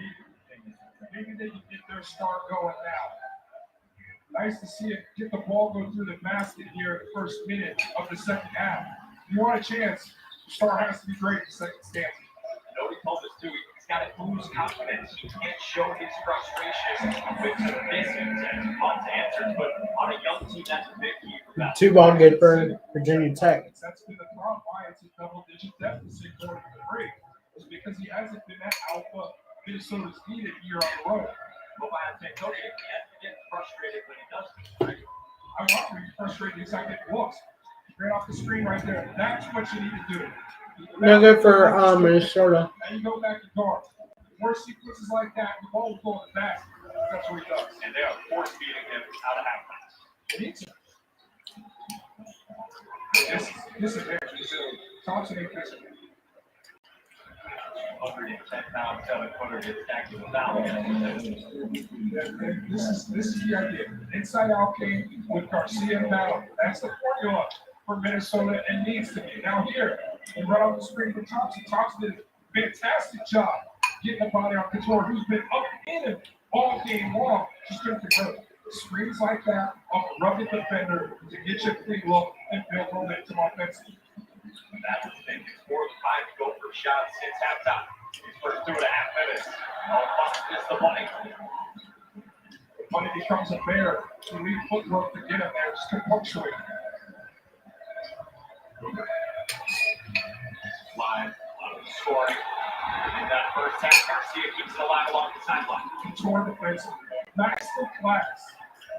Maybe they can get their start going now. Nice to see it get the ball go through the basket here at the first minute of the second half. If you want a chance, the start has to be great in the second stanza. You know, he told us too, he's got to lose confidence. He can't show his frustration with the misses and unanswered, but on a young team, that's a big key for that. 2 ball good for Virginia Tech. That's been the problem why it's a double-digit deficit going to the break. Is because he hasn't been that alpha Minnesota's needed year on the road. Well, by Antonio, he has to get frustrated when he does it. Right? I'm not really frustrated exactly it looks. Right off the screen right there. That's what you need to do. No good for Minnesota. And you go back to guard. More sequences like that, the ball will go in the basket. That's what he does. And they are force feeding him out of halftime. It needs to. This is there. Thompson ain't fixing it. 110-pound 7-footer gets stacked with a foul against This is the idea. Inside out game with Garcia now. That's the formula for Minnesota and needs to be. Now here, and right off the screen for Thompson. Thompson did a fantastic job getting the body on Couture, who's been up in it all game long. Just couldn't convert. Screens like that off a rugged defender to get you a free look and build momentum offensively. That was the his 4th 5 Gopher shots since halftime. His first 2.5 minutes. Is the money. Money becomes a bear. You need footwork to get him there. Just to punctuate. Live scoring. In that first half, Garcia keeps it alive along the sideline. Couture defensive. Maximum class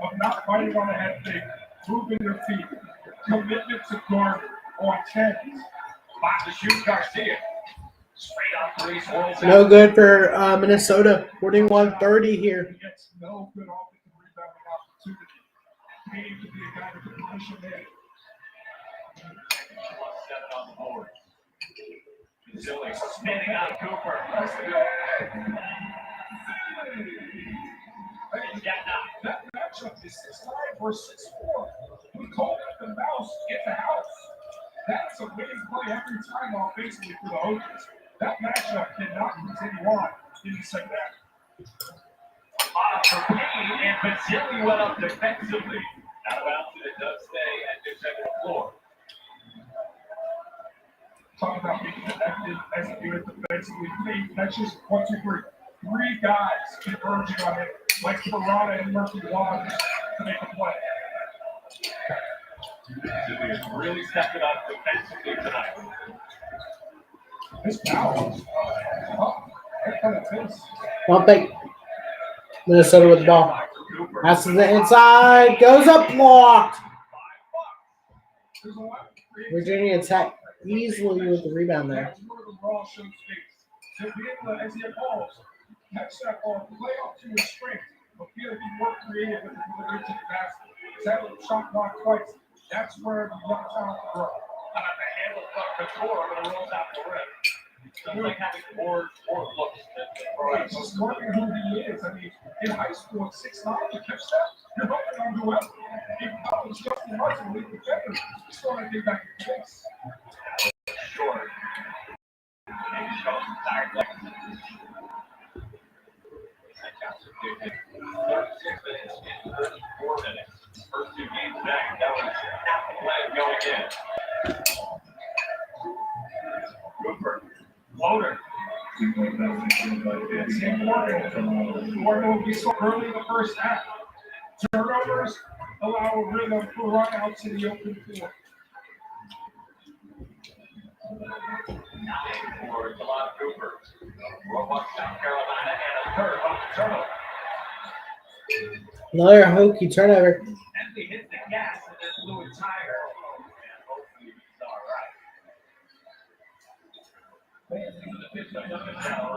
of not fighting on the head fake, moving their feet, commitment to guard on 10s. About to shoot Garcia. Straight on 3, swirls No out. good for Minnesota. 41-30 here. Gets no good offensive rebounding opportunity. Needing to be a guy that can push him in. Plus 7 on the board. Zilli spinning on Cooper. That matchup is 6'9" versus 6'4". We call it the mouse gets a house. That's a winning play every time offensively for the Hokies. That matchup cannot continue on in the second half. For Payne, and Basili went up defensively. Out of bounds, and it does stay at this end of the floor. Talking about being connected as a unit defensively. Payne catches 1, 2, 3. 3 guys converging on it, like Ferrara and Murphy Waters, to make a play. Basili has really stepped it up defensively tonight. This foul is that kind of tense. One thing. Minnesota with the ball. Passes to the inside. Goes up blocked. There's a lot of Virginia Tech easily with the rebound there. That's where the raw shows face. To be able to, as he evolves, catch that ball, play up to his strength, but feel like he more creative with the delivery to the basket. He's had a shot block twice. That's where the young talent can grow. How about the handle from Couture when it rolls out the rim? It's like having more looks than It's just learning who he is. I mean, in high school at 6'9", you catch that, you're hoping on whoever. In college, Justin Hudson, lead defender, you still want to get back your face. short. And he shows tired legs. 36 minutes and 34 minutes. First two games back, that was not the plan going in. Cooper, floater. It's important. Florida will be so early in the first half. Turnovers allow a rhythm to run out to the open floor. For Delon Cooper. Roebuck, South Carolina, and a third on the turnover. Another Hokie turnover. And they hit the gas and then blew a tire. And hopefully he's all right. The pitch comes up and down.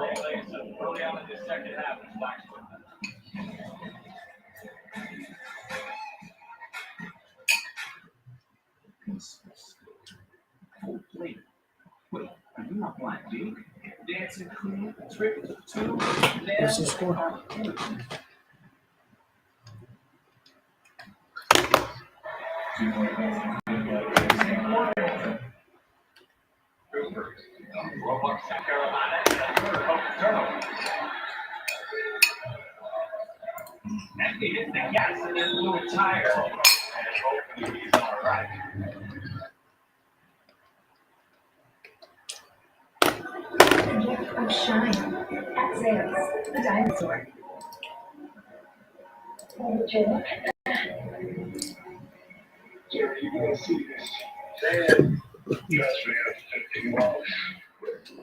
Early on in the second half is Blackfoot. Wait, are you not Black Duke? Dancing cool, trip to two, What's the score? Cooper. Roebuck, South Carolina, and a third on the turnover. And they hit the gas and then blew a tire. And hopefully he's all right. Gift of shine at Sam's, the dinosaur. Jerry, you gotta see this. Sam, trust me, I'm thinking Walsh.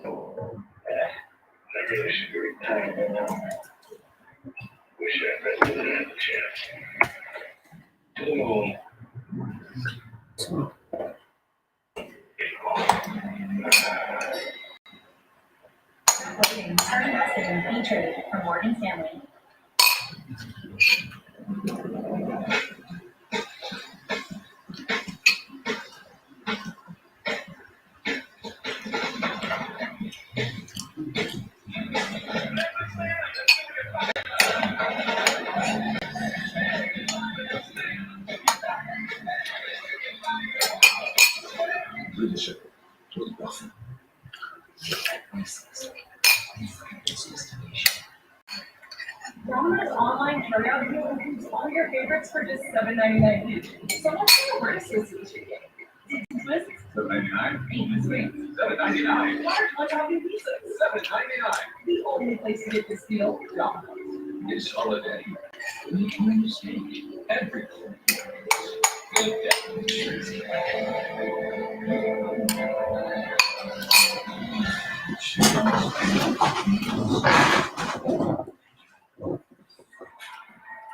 I really should be retired by now. Wish I had the chance. To the moon. Voting are invested in E-Trade from Morgan Stanley. Leadership. Domino's online turnout deal includes all your favorites for just $7.99 each. So what's the word association game? Did twists? $7.99. Eat sweets. $7.99. Large one topping pizzas. $7.99. The only place to get this deal, Domino's. This holiday, we can change everything. Good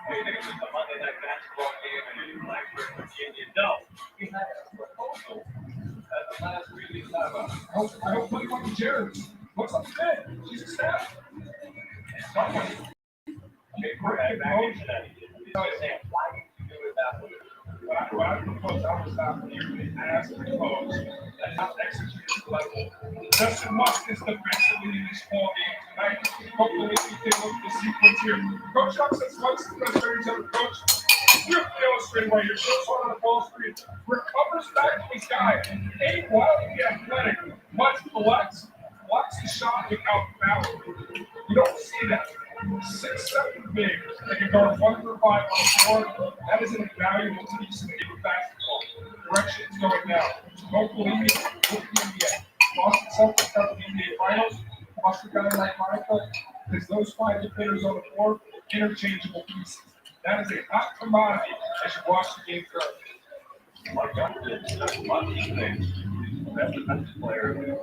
Hey, this is the Monday Night Basketball game in Blacksburg, Virginia. No, we had a proposal at the last previous timeout. I don't play like Jerry. What's up today? She's a staff. Someone. Okay, we're back into that. So I say, why did you do it that way? What I proposed, I was not here to ask, propose, and not execute at the level. Justin Musk is defensively in this ball game tonight. Hopefully, we can look at the sequence here. Coach Chuck says Musk is the best player ever coached. Beautifully illustrated by your first one on the ball screen. Recovers back to his guy. Ain't wildly athletic. Much blocks the shot without foul. You don't see that. 6'7" big. They can guard 1 for 5 on the floor. That is invaluable to these game of basketball. Direction is going down. Don't believe me? Look at the NBA. Boston Celtics got the NBA Finals. Watch a guy like Michael. Because those 5 defenders on the floor, interchangeable pieces. That is a hot commodity as you watch the game go. Like that's one thing. That's the best player in the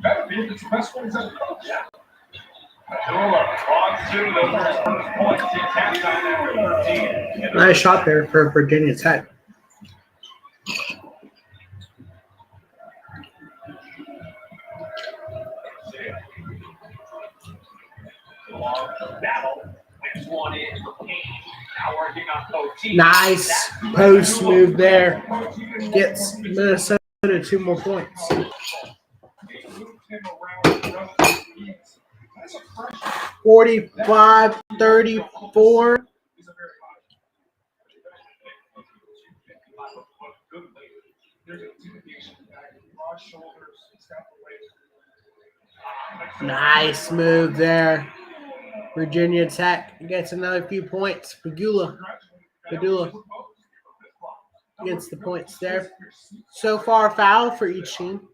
Better be if it's the best one he's ever coached. Yeah. Abdullah logs to the first points in halftime after 13. Nice shot there for Virginia Tech. Long battle. Next one in for Payne. Now working on OT. Nice post move there. Gets Minnesota 2 more points. They moved him around with relative ease. That's a pressure. 45-34. He's a very high. There's intimidation back. Broad shoulders. He's got the weight. Nice move there. Virginia Tech gets another few points. Padula gets the points there. So far, foul for each team.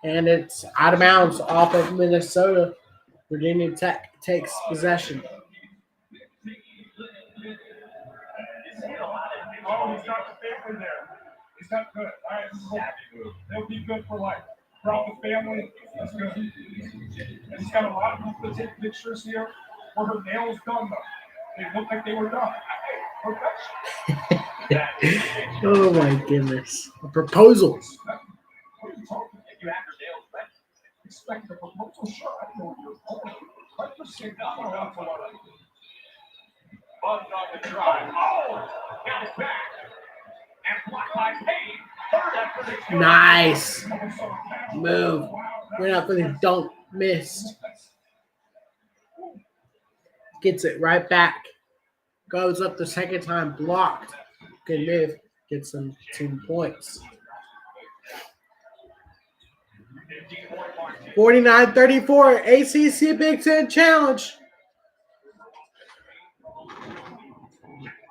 And it's out of bounds off of Minnesota. Virginia Tech takes possession. Oh, he's got the family there. He's not good. All right, they'll be good for life. Throughout the family, that's good. And he's got a lot of people that take pictures here where her nails done though. They look like they were done. Oh my goodness. A proposal. What are you talking? If you have your nails wet, expect the proposal. Sure, I know you're going. But you're saying no, I don't want to. Bugs on the drive. Oh, got it back. And blocked by Payne. Third effort. Nice move. Went out for the dunk. Missed. Gets it right back. Goes up the second time. Blocked. Good move. Gets some 2 points. 49-34. ACC Big Ten Challenge.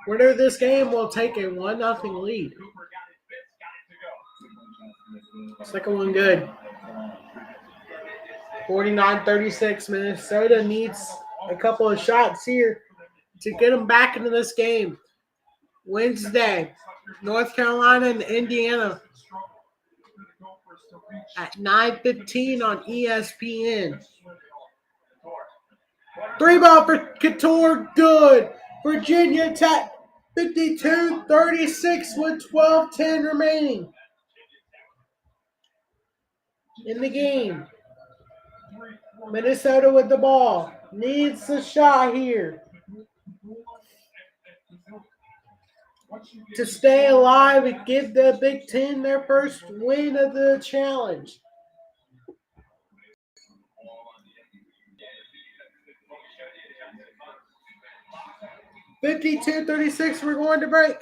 Winner of this game will take a 1-0 lead. Second one good. 49-36. Minnesota needs a couple of shots here to get them back into this game. Wednesday, North Carolina and Indiana at 9:15 on ESPN. 3-ball for Couture, good. Virginia Tech, 52-36 with 12:10 remaining in the game. Minnesota with the ball. Needs a shot here to stay alive and give the Big Ten their first win of the challenge. (52-36). We're going to break.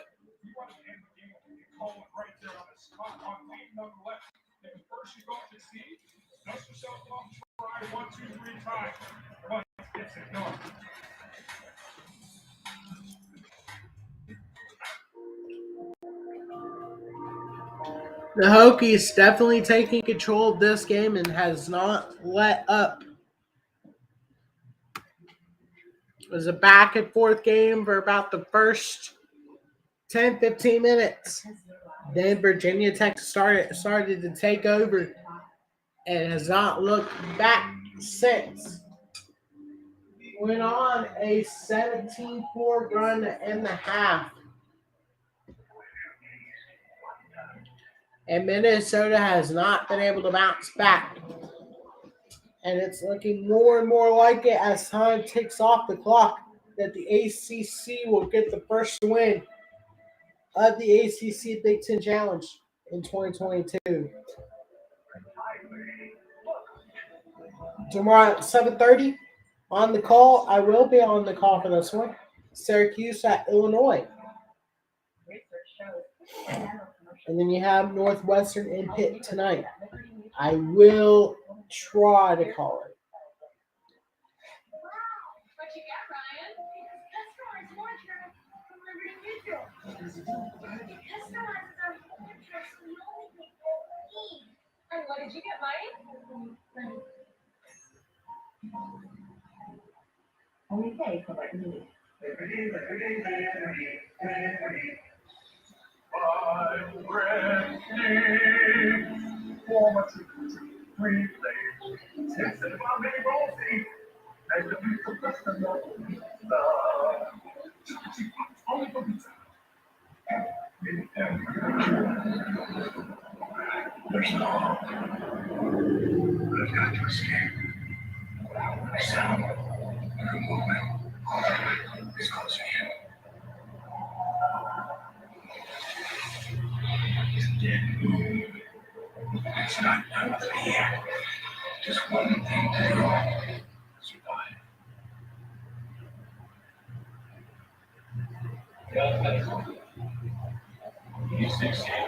The Hokies definitely taking control of this game and has not let up. It was a back and forth game for about the first 10-15 minutes. Then Virginia Tech started to take over and has not looked back since. Went on a 17-4 run in the half. And Minnesota has not been able to bounce back. And it's looking more and more like it as time ticks off the clock that the ACC will get the first win of the ACC Big Ten Challenge in 2022. Tomorrow at 7:30 on the call. I will be on the call for this one. Syracuse at Illinois. And then you have Northwestern and Pitt tonight. I will try to call it. What you got, Ryan? Customers want your delivery neutral. Customizes our interest the only people need. And what did you get, Mike? Only pay for what you need. I'm ready for my free play. Tested about many balls deep. And the people customer pizza. Only for pizza. There's no hope. But I've got to escape. The sound, the movement, is closing in. It's dead. It's not done with me yet. Just one thing to do. Survive. ACC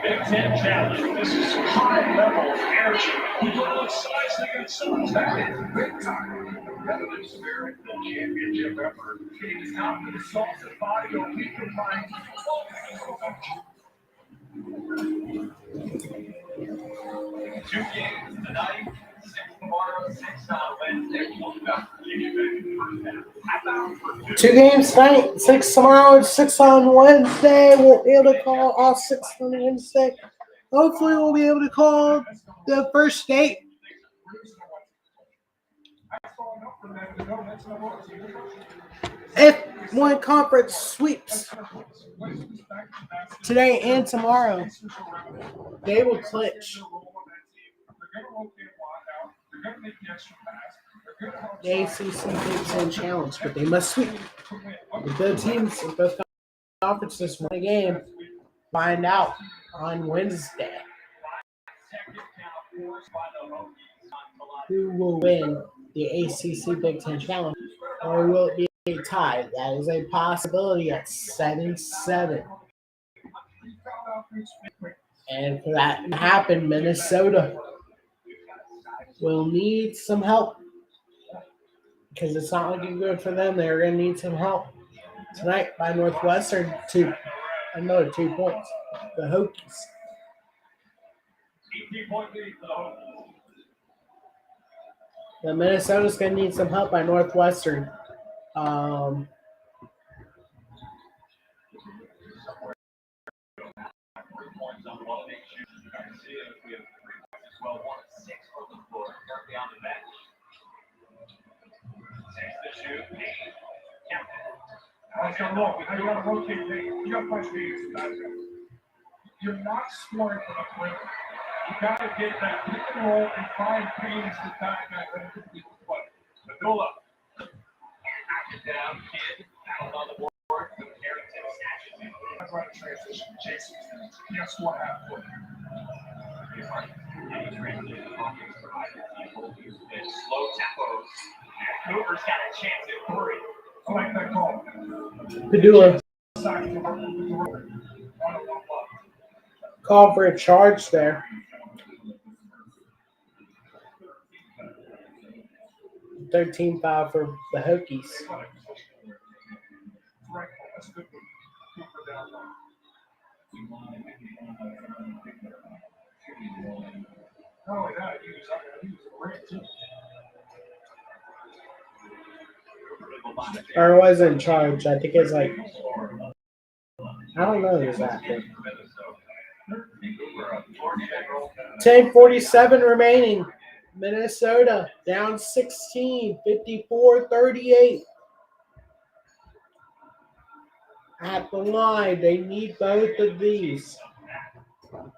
Big Ten Challenge. This is high-level energy. We put on size against size. That is big time. Competitive spirit, the championship effort. It is not the salted body or weak mind. 2 games tonight, 6 tomorrow, 6 on Wednesday. We'll be back for the first half. How about for 2 games tonight, 6 tomorrow, 6 on Wednesday. We'll be able to call all 6 on Wednesday. Hopefully, we'll be able to call the first date. If one conference sweeps today and tomorrow, they will clinch the ACC Big Ten Challenge, but they must sweep. The good teams in both conferences win a game. Find out on Wednesday who will win the ACC Big Ten Challenge, or will it be a tie? That is a possibility at 7-7. And for that to happen, Minnesota will need some help because it's not looking good for them. They're going to need some help tonight by Northwestern to another 2 points. The Hokies. 18-point lead for the Hokies. The Minnesota's going to need some help by Northwestern. You got to punch Vegas back there. You're not scoring for the play. You got to get that pick and roll and find Paynes to back that and complete the play. But go up. knock it down, kid, out on the board, but Carrington snatches it. That's right, transition. Jason, you got to score half court. Any transition offense provided people in slow tempos. And Cooper's got a chance at 3. I like that call. Padula Side to the call for a charge there. 13 foul for the Hokies. That's a good one. Cooper down low. Not only that, he was great too. Or it wasn't charge. I think it's like, I don't know exactly. 10:47 remaining. Minnesota down 16, 54-38. At the line, they need both of these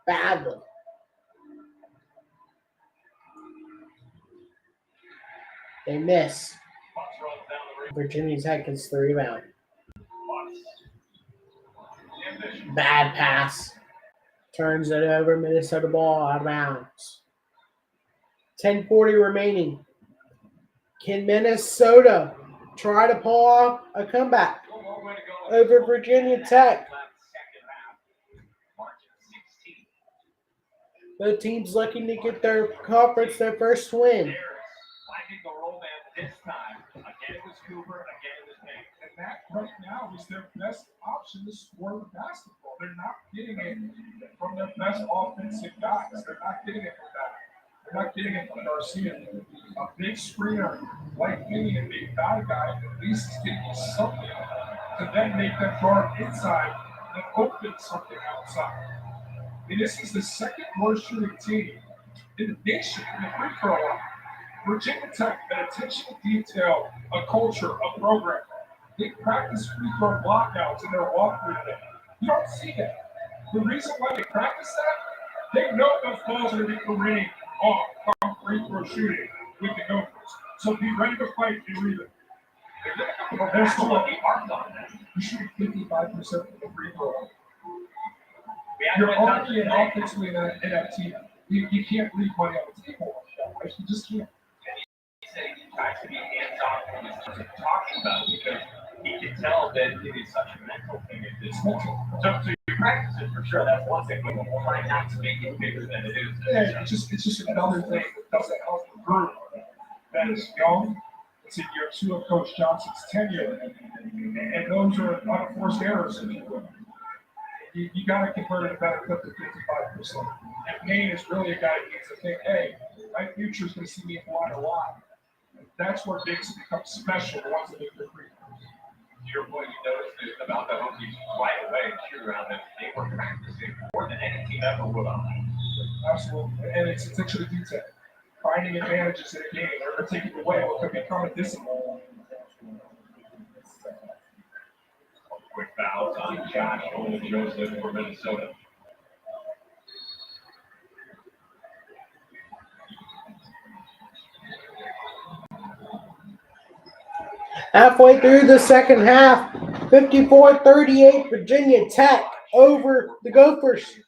badly. They miss. Virginia Tech gets the rebound. Bad pass. Turns it over. Minnesota ball out of bounds. 10:40 remaining. Can Minnesota try to pull off a comeback over Virginia Tech? Both teams looking to get their conference their first win. Finding the roll man this time. Again, it was Cooper. Again, it was Payne. And that right now is their best option to score the basketball. They're not getting it from their best offensive guys. They're not getting it from that. They're not getting it from Garcia. A big screener like any a big guy at least is getting you something to then make that guard inside and open something outside. And this is the second worst shooting team in the nation in the free throw line. Virginia Tech, an attention to detail, a culture, a program. They practice free throw blockouts in their walkthrough today. You don't see that. The reason why they practice that, they know those balls are going to be raining off from free throw shooting with the Gophers. So be ready to fight and rebound. There's still a arc on that. You shoot 55% of the free throw line. You're already an offensively in that team. You can't leave money on the table. Right? You just can't. He said he tries to be hands-on when he's talking about it because he can tell that it is such a mental thing. It's mental. So you practice it for sure. That's one thing, but why not to make it bigger than it is? Yeah, it's just another thing that doesn't help the group that is young. It's in year 2 of Coach Johnson's tenure, and those are unforced errors, if you will. You got to convert it about a clip to 55%. And Payne is really a guy who needs to think, hey, my future is going to see me in the line a lot. That's where bigs become special once they make their free throws. To your point, you noticed about the Hokies right away and shoot around them. They were practicing more than any team ever would on that. Absolutely. And it's attention to detail. Finding advantages in a game or taking away what could become a discipline. Quick fouls on Josh Olin-Joseph for Minnesota. Halfway through the second half, 54-38, Virginia Tech over the Gophers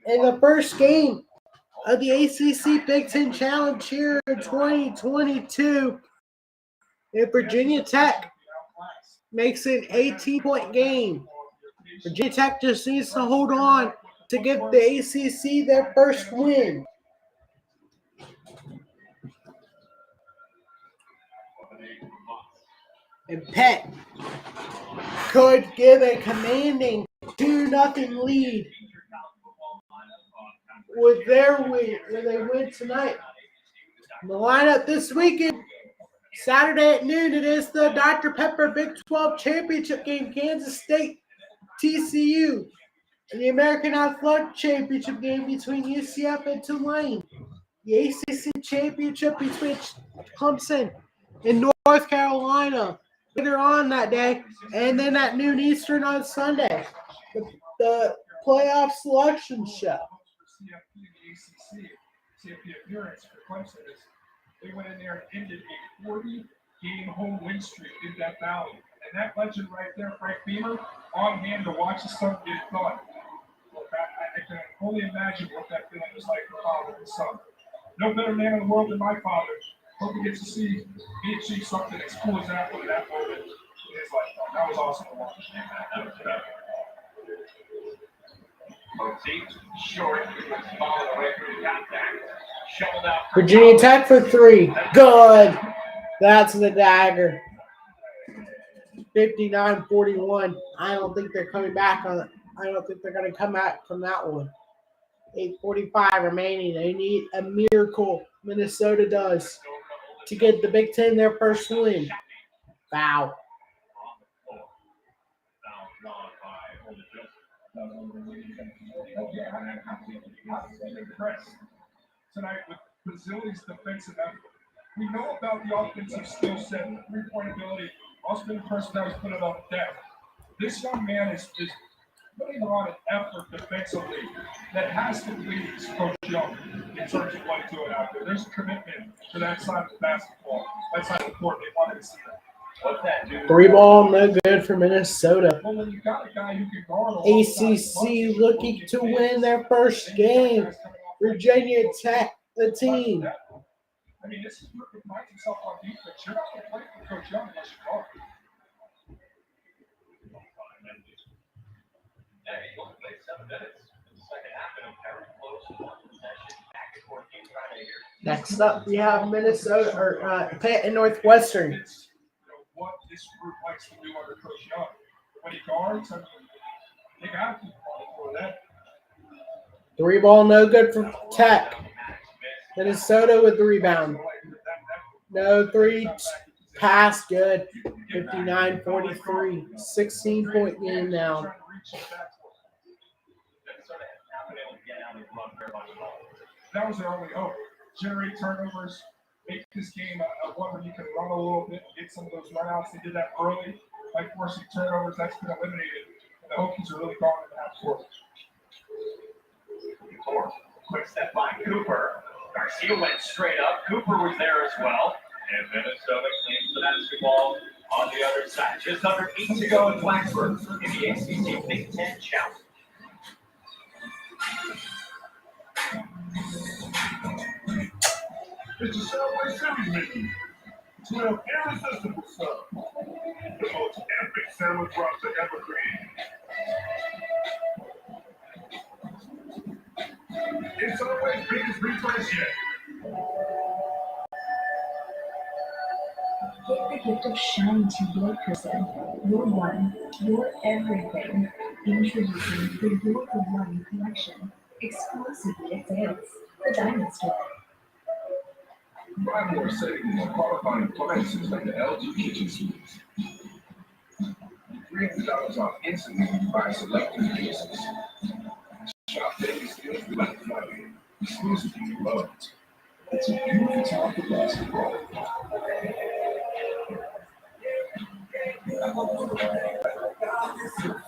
in the first game of the ACC Big Ten Challenge here in 2022. And Virginia Tech makes it an 18-point game. Virginia Tech just needs to hold on to give the ACC their first win. And Peck could give a commanding 2-0 lead with their win when they win tonight. In the lineup this weekend, Saturday at noon, it is the Dr. Pepper Big 12 Championship game, Kansas State, TCU, and the American Athletic Championship game between UCF and Tulane. The ACC Championship between Clemson and North Carolina later on that day, and then at noon Eastern on Sunday, the playoff selection show. CFP and the ACC, CFP appearance for Clemson is they went in there and ended a 40-game home win streak in Death Valley. And that legend right there, Frank Beamer, on hand to watch his son get it done. Look, I can only imagine what that feeling was like for father and son. No better man in the world than my father. Hope he gets to see me achieve something as cool as that one, that moment in his life. That was awesome to watch. That was better. Mosey, short, followed away through the contact. Shoveled out. Virginia Tech for 3. Good. That's the dagger. 59-41. I don't think they're coming back on it. I don't think they're going to come back from that one. 8:45 remaining. They need a miracle. Minnesota does to get the Big Ten their first win. Foul. I'm impressed tonight with Brazili's defensive effort. We know about the offensive skill set, three-point ability. Also been impressed that was put it on depth. This young man is putting on an effort defensively that has to please Coach Young in terms of what he's doing out there. There's a commitment to that side of the basketball, that side of the court. They wanted to see that. What's that, dude? 3 ball, no good for Minnesota. Well, when you got a guy who can guard ACC looking to win their first game. Virginia Tech, the team. I mean, this is where he finds himself on defense. You're not going to play for Coach Young unless you guard. Hey, you only played 7 minutes in the second half, and very close to one possession. Back and forth game Friday here. Next up, we have Minnesota or Pitt and Northwestern. It's, what this group likes to do under Coach Young. When he guards, I mean, they got to keep calling for that. 3 ball, no good for Tech. Minnesota with the rebound. No 3 pass, good. 59-43. 16-point game now. That was their only hope. Generate turnovers, make this game a one where you can run a little bit, get some of those runouts. They did that early by forcing turnovers. That's been eliminated. And the Hokies are really gone in the half court. Quick step by Cooper. Garcia went straight up. Cooper was there as well. And Minnesota claims the basketball on the other side. Just under 8 to go in Blacksburg in the ACC Big Ten Challenge. It's a Subway Series mission. to an irresistible sub. The most epic sandwich roster ever created. It's always biggest refresh yet. Get the gift of shine to your person, your one, your everything. Introducing the Your One collection, exclusively at Sales, the Diamond Store. Buy more savings on qualifying appliances like the LG kitchen suites. $300 off instantly when you buy selected pieces. Shop Vegas deals Black Friday, exclusively to Lowe's. It's a beautiful time for basketball.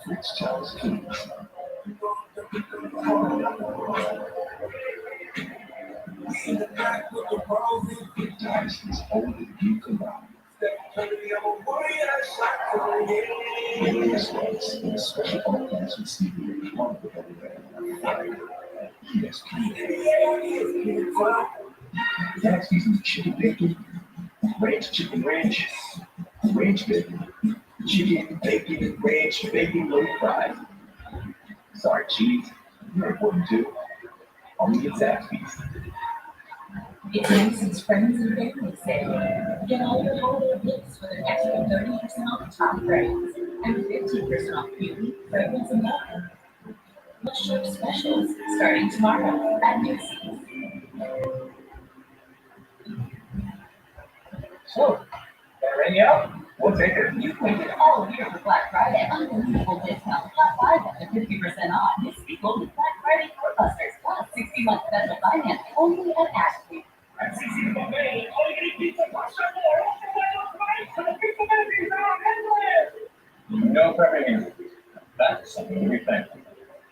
Fritz Charles Kings. Dynasties older than you can buy. Vegas rights and a special all-class with Stevie Ray Vaughan with everything. ESPN. Dynasties with chicken bacon, ranch chicken ranch, ranch bacon, chicken bacon, ranch bacon low fries. Sorry, cheese. You're important too. Only at Zaxby's. It's Mason's Friends and Family Sale. Get all your holiday gifts with an extra 30% off top fragrance and 15% off beauty, fragrance, and more. Let's shop specials starting tomorrow at Macy's. So, ready out? We'll take it. You've waited all year for Black Friday. Unbelievable discount. Top 5 up to 50% off. This week only Black Friday Busters plus 60-month special finance only at Ashley. No prepping. That's something to be thankful.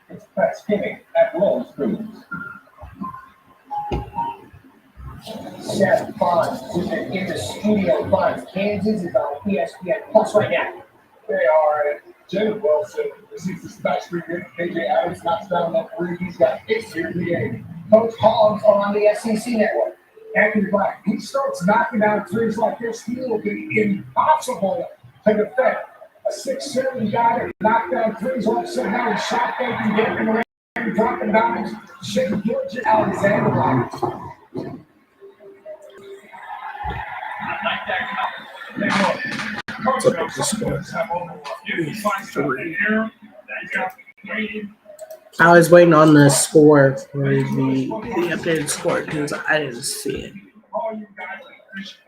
It's Thanksgiving at Lowe's Foods. Chef Fonz, who's been in the studio. Fonz, Kansas is on ESPN Plus right now. They are. Jalen Wilson receives the back screen hit. KJ Adams knocks down that three. He's got 6 here in the game. Coach Hogs on the SEC network. Anthony Black, he starts knocking down threes like this. He will be impossible to defend. A 6'7" guy that knocked down threes all of a sudden now he's shot faking, getting around, dropping dimes. Shea Gilgis, Alexander Black. What's up with the score? 3. I was waiting on the score for the updated score because I didn't see it. All you guys are fishing.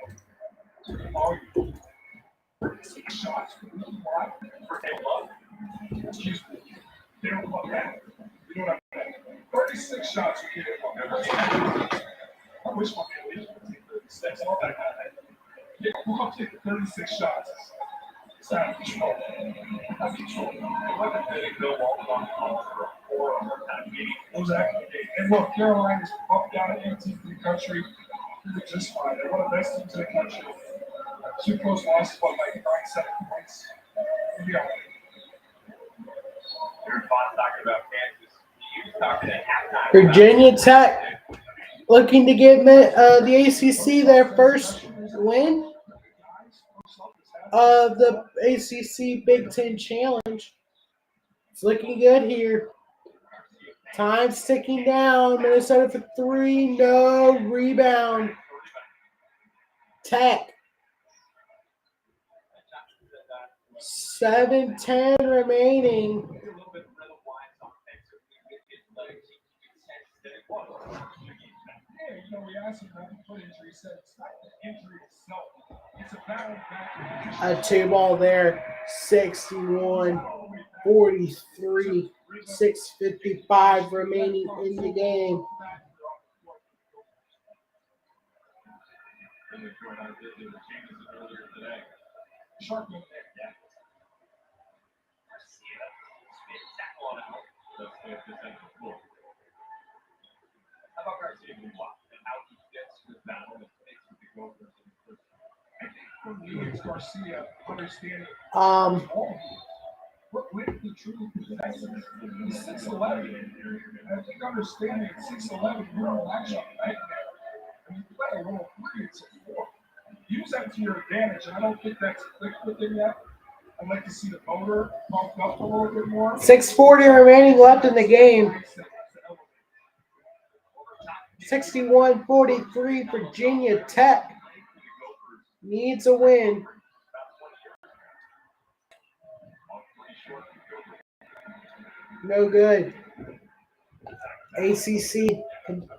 All you 6 shots for love. Excuse me. They don't come back. You know what I mean? 36 shots you get. I wish my man would take 36. All that kind of thing. I'll take 36 shots. It's out of control. Out of control. What the heck? Bill Walton on for exactly. And look, Carolina's up down at 18th in the country. They're just fine. They're one of the best teams in the country. 2 close losses, but like 9-7 points. Yeah. You're talking about Kansas. You were talking at halftime. Virginia Tech looking to get the ACC their first win of the ACC Big Ten Challenge. It's looking good here. Time's ticking down. Minnesota for 3. No rebound. Tech. 7:10 remaining. We asked him about the foot injury. He said it's not the injury itself. It's a battle back. A 2-ball there. 61-43. 6:55 remaining in the game. Sharpman. How about Garcia and how he gets with that and makes it go for the For me, it's Garcia understanding. What with the truth is 6'11". I think understanding 6'11", you're on action right now. I mean, you play a little 3, it's a 4. use that to your advantage, and I don't think that's clicked with it yet. I'd like to see the motor pumped up a little bit more. 6:40 remaining left in the game. 61-43, Virginia Tech needs a win. No good. ACC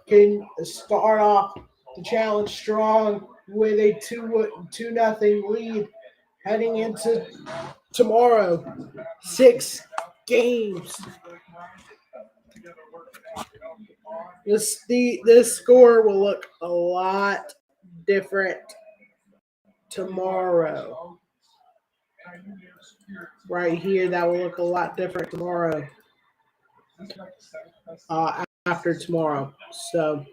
can start off the challenge strong with a 2-0 lead heading into tomorrow. 6 games. This score will look a lot different tomorrow. Right here, that will look a lot different tomorrow. After tomorrow. So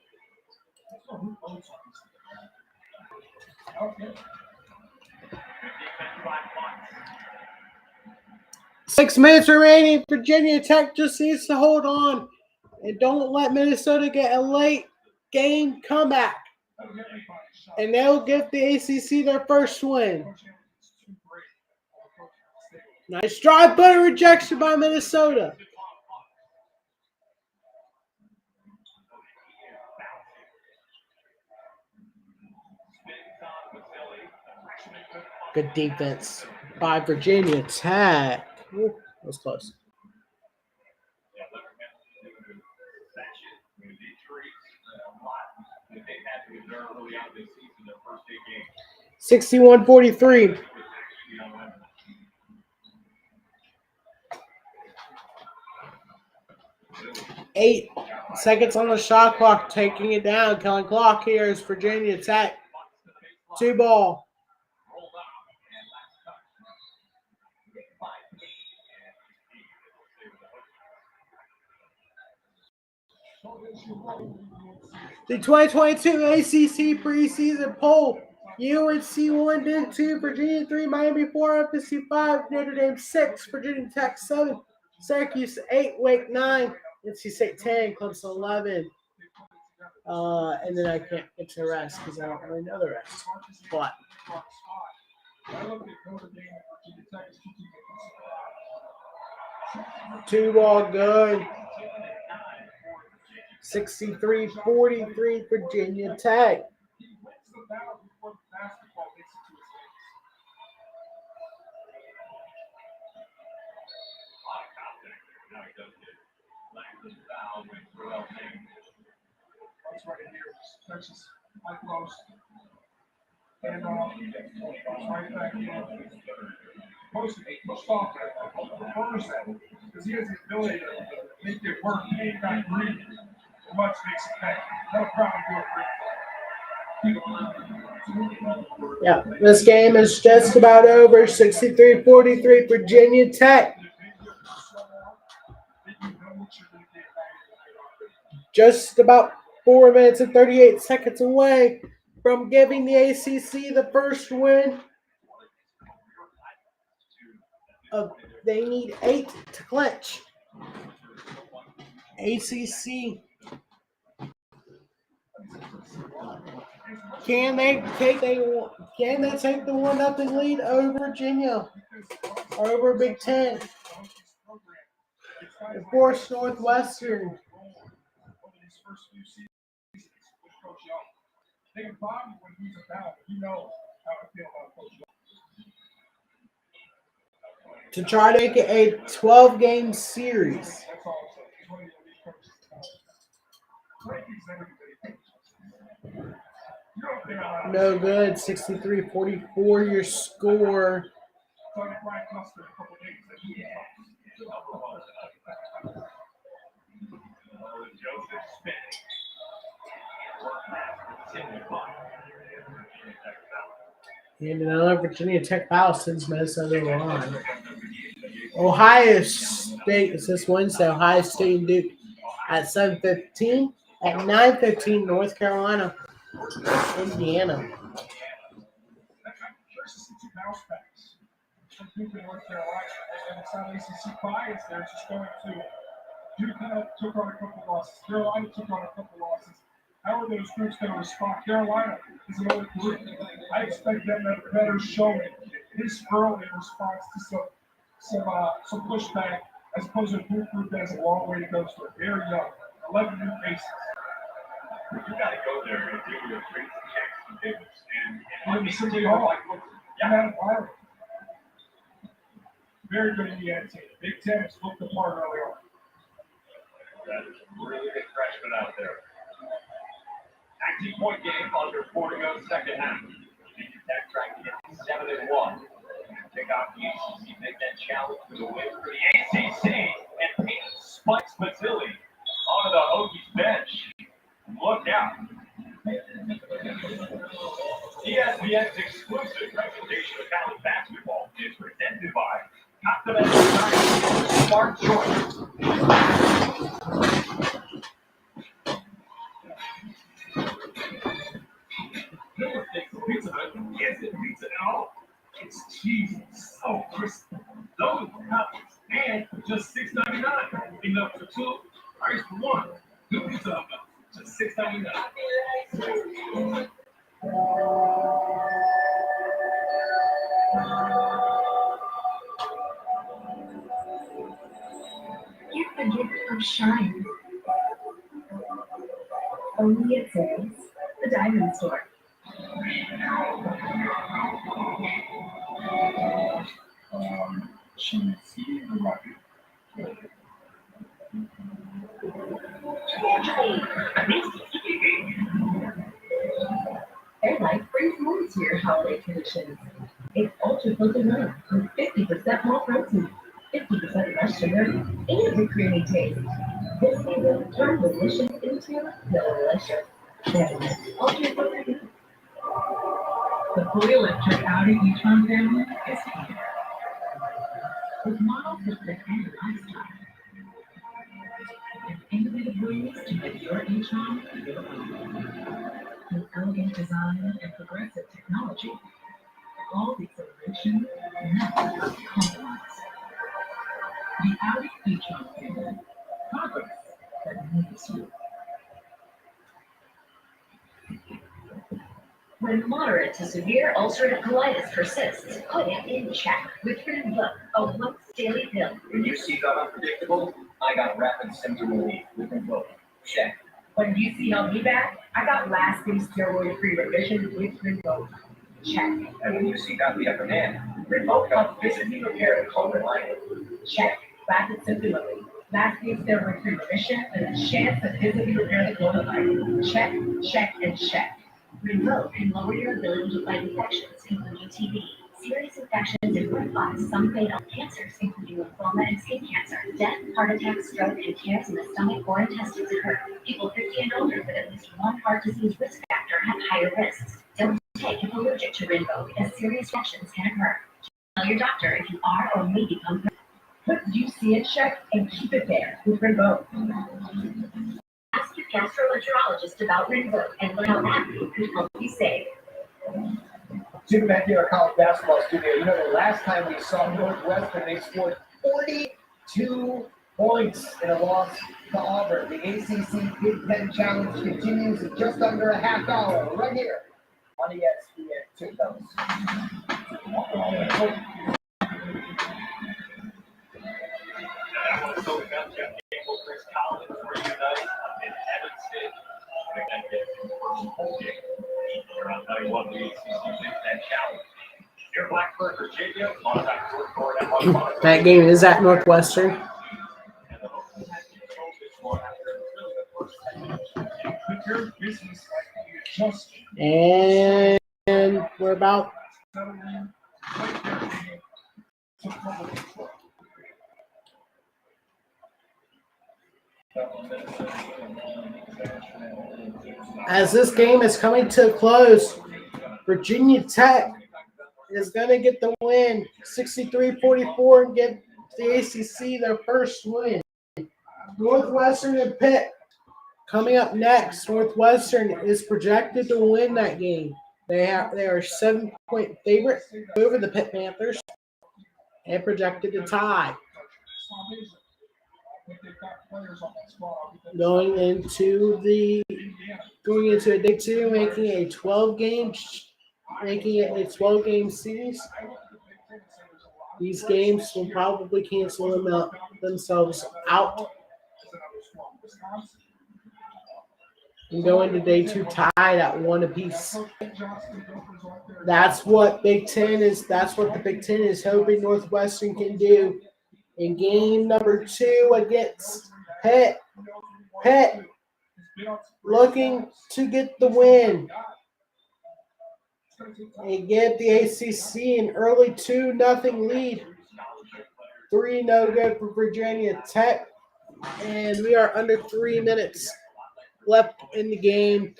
6 minutes remaining. Virginia Tech just needs to hold on and don't let Minnesota get a late game comeback. And they'll give the ACC their first win. Nice drive, but a rejection by Minnesota. Good defense by Virginia Tech. Ooh, that was close. They had to endure early on this season, their first 8 games. 61-43. 8 seconds on the shot clock, taking it down. Killing clock here is Virginia Tech. 2 ball. The 2022 ACC preseason poll. UNC 1, Duke 2, Virginia 3, Miami 4, FSU 5, Notre Dame 6, Virginia Tech 7, Syracuse 8, Wake 9, NC State 10, Clemson 11. And then I can't get to the rest because I don't really know the rest. But 2 ball good. 63-43 Virginia Tech. That's right here. Texas, high close. And right back in. Pushed off first because he has the ability to make it work. He ain't got green. Much makes it pay. No problem doing it. Yeah, this game is just about over. 63-43 Virginia Tech. Just about 4 minutes and 38 seconds away from giving the ACC the first win. They need 8 to clinch. ACC. Can they take the 1-0 lead over Virginia or over Big Ten? Of course, Northwestern. To try to make it a 12-game series. No good. 63-44 your score. And another Virginia Tech foul sends Minnesota on. Ohio State is this Wednesday. Ohio State and Duke at 7:15. At 9:15, North Carolina, Indiana. North Carolina, and it's not ACC bias there. It's just going to Duke kind of took on a couple losses. Carolina took on a couple losses. How are those groups going to respond? Carolina is another group I expect them to have a better showing this early in response to some pushback, as opposed to a group that has a long way to go. So they're very young, 11 new faces. You got to go there and do your Tracy Jackson Davis And then simply all yeah, environment. Very good Indiana team. Big Ten has looked apart early on. That is a really good freshman out there. 19-point game, under 4 to go, second half. Virginia Tech trying to get 7-1. Pick off the ACC Big Ten Challenge with a win for the ACC. And Peyton spikes Mazzilli onto the Hokies bench. Look out. ESPN's exclusive presentation of college basketball is presented by Continental Tire, Smart Choice. Never think the pizza hut isn't pizza at all. It's cheesy, so crispy. Those cups and for just $6.99. Enough for two, price for one. Good pizza hut, just $6.99. Get the gift of shine. Only at Sam's, the diamond store. Cheesy, right? They like free foods to your holiday traditions. It's ultra filtered milk with 50% more protein, 50% less sugar, and a creamy taste. This season, turn delicious into delicious. That's ultra filtered milk. The fully electric Audi e-tron family is here. With models that fit any lifestyle. And innovative ways to make your e-tron your own. With elegant design and progressive technology, all the acceleration, nothing but compromise. The Audi e-tron family. Progress that moves you. When moderate to severe ulcerative colitis persists, put it in check with Rinvoq, a once daily pill. When you see got unpredictable, I got rapid symptom relief with Rinvoq. Check. When you see me back, I got lasting steroid-free revision with Rinvoq. Check. And when you see got the upper hand, Rinvoq helps visibly repair the cold lining. Check. Rapid symptom relief. Lasting steroid-free remission and a chance to visibly repair the cold lining. Check, check, and check. Rinvoq can lower your ability to fight infections, including TB, serious infections in blood clots, some fatal cancers, including lymphoma and skin cancer, death, heart attack, stroke, and cancers in the stomach or intestines occur. People 50 and older with at least one heart disease risk factor have higher risks. Don't take if allergic to Rinvoq, as serious reactions can occur. Tell your doctor if you are or may become pregnant. Put UC in check and keep it there with Rinvoq. Ask your gastroenterologist about Rinvoq and learn how that could help you save. Jim back here, our college basketball studio. You know, the last time we saw Northwestern, they scored 42 points in a loss to Auburn. The ACC Big Ten Challenge continues in just under a half hour, right here on ESPN 2. Chris Collins reunite in Evanston. Again, get his first home game. I'll tell you what, the ACC Big Ten Challenge. Here, Blacksburg, Virginia, on that fourth court at one. That game is at Northwestern. And the Hokies had controlled this one after really the first 10 minutes. But your business like you adjust And we're about settling right there to public control. as this game is coming to a close, Virginia Tech is going to get the win, 63-44, and get the ACC their first win. Northwestern and Pitt coming up next. Northwestern is projected to win that game. They are 7-point favorite over the Pitt Panthers and projected to tie. Going into day two, making a 12-game making it a 12-game series. These games will probably cancel themselves out and go into day 2 tied at 1 apiece. That's what Big Ten is. That's what the Big Ten is hoping Northwestern can do in game number 2 against Pitt. Pitt looking to get the win and give the ACC an early 2-0 lead. 3 no good for Virginia Tech, and we are under 3 minutes left in the game.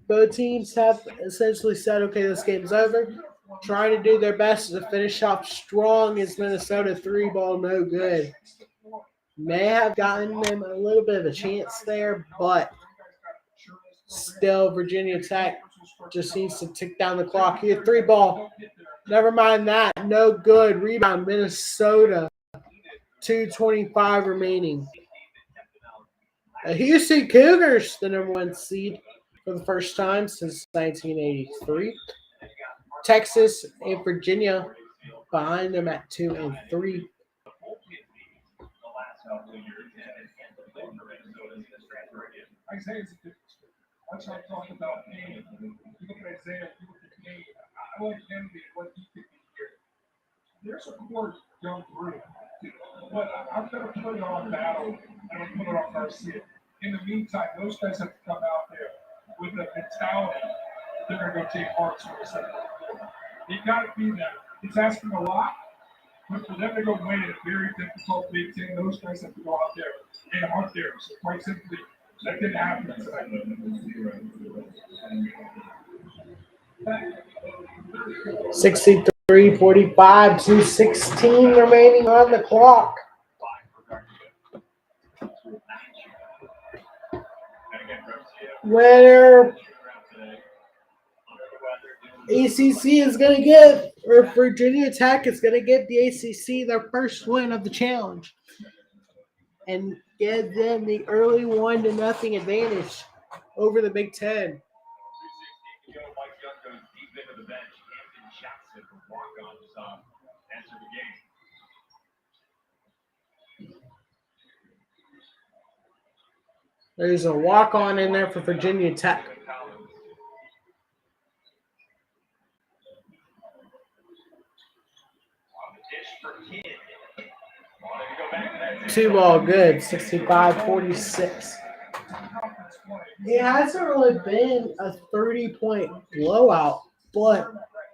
Both teams have essentially said, okay, this game's over. Trying to do their best to finish off strong as Minnesota 3-ball no good. May have gotten them a little bit of a chance there, but still Virginia Tech just needs to tick down the clock here. 3-ball. Never mind that. No good. Rebound Minnesota. 2:25 remaining. Houston Cougars, the number 1 seed for the first time since 1983. Texas and Virginia behind them at 2 and 3. Isaiah's a different story. Much like talking about Kane. You look at Isaiah, you look at Kane. I want him to be what he could be here. There's a core young group, but I'm going to put it on Battle and I'm going to put it on Garcia. In the meantime, those guys have to come out there with the mentality that they're going to go take hearts for a second. You got to be that. It's asking a lot, but for them to go win a very difficult Big Ten, those guys have to go out there and hunt there. So quite simply, that didn't happen tonight. 63-45, 2:16 remaining on the clock. Winner ACC is going to get, or Virginia Tech is going to get the ACC their first win of the challenge and give them the early 1-0 advantage over the Big Ten. There's a walk-on in there for Virginia Tech. Two ball good, 65-46. It hasn't really been a 30-point blowout, but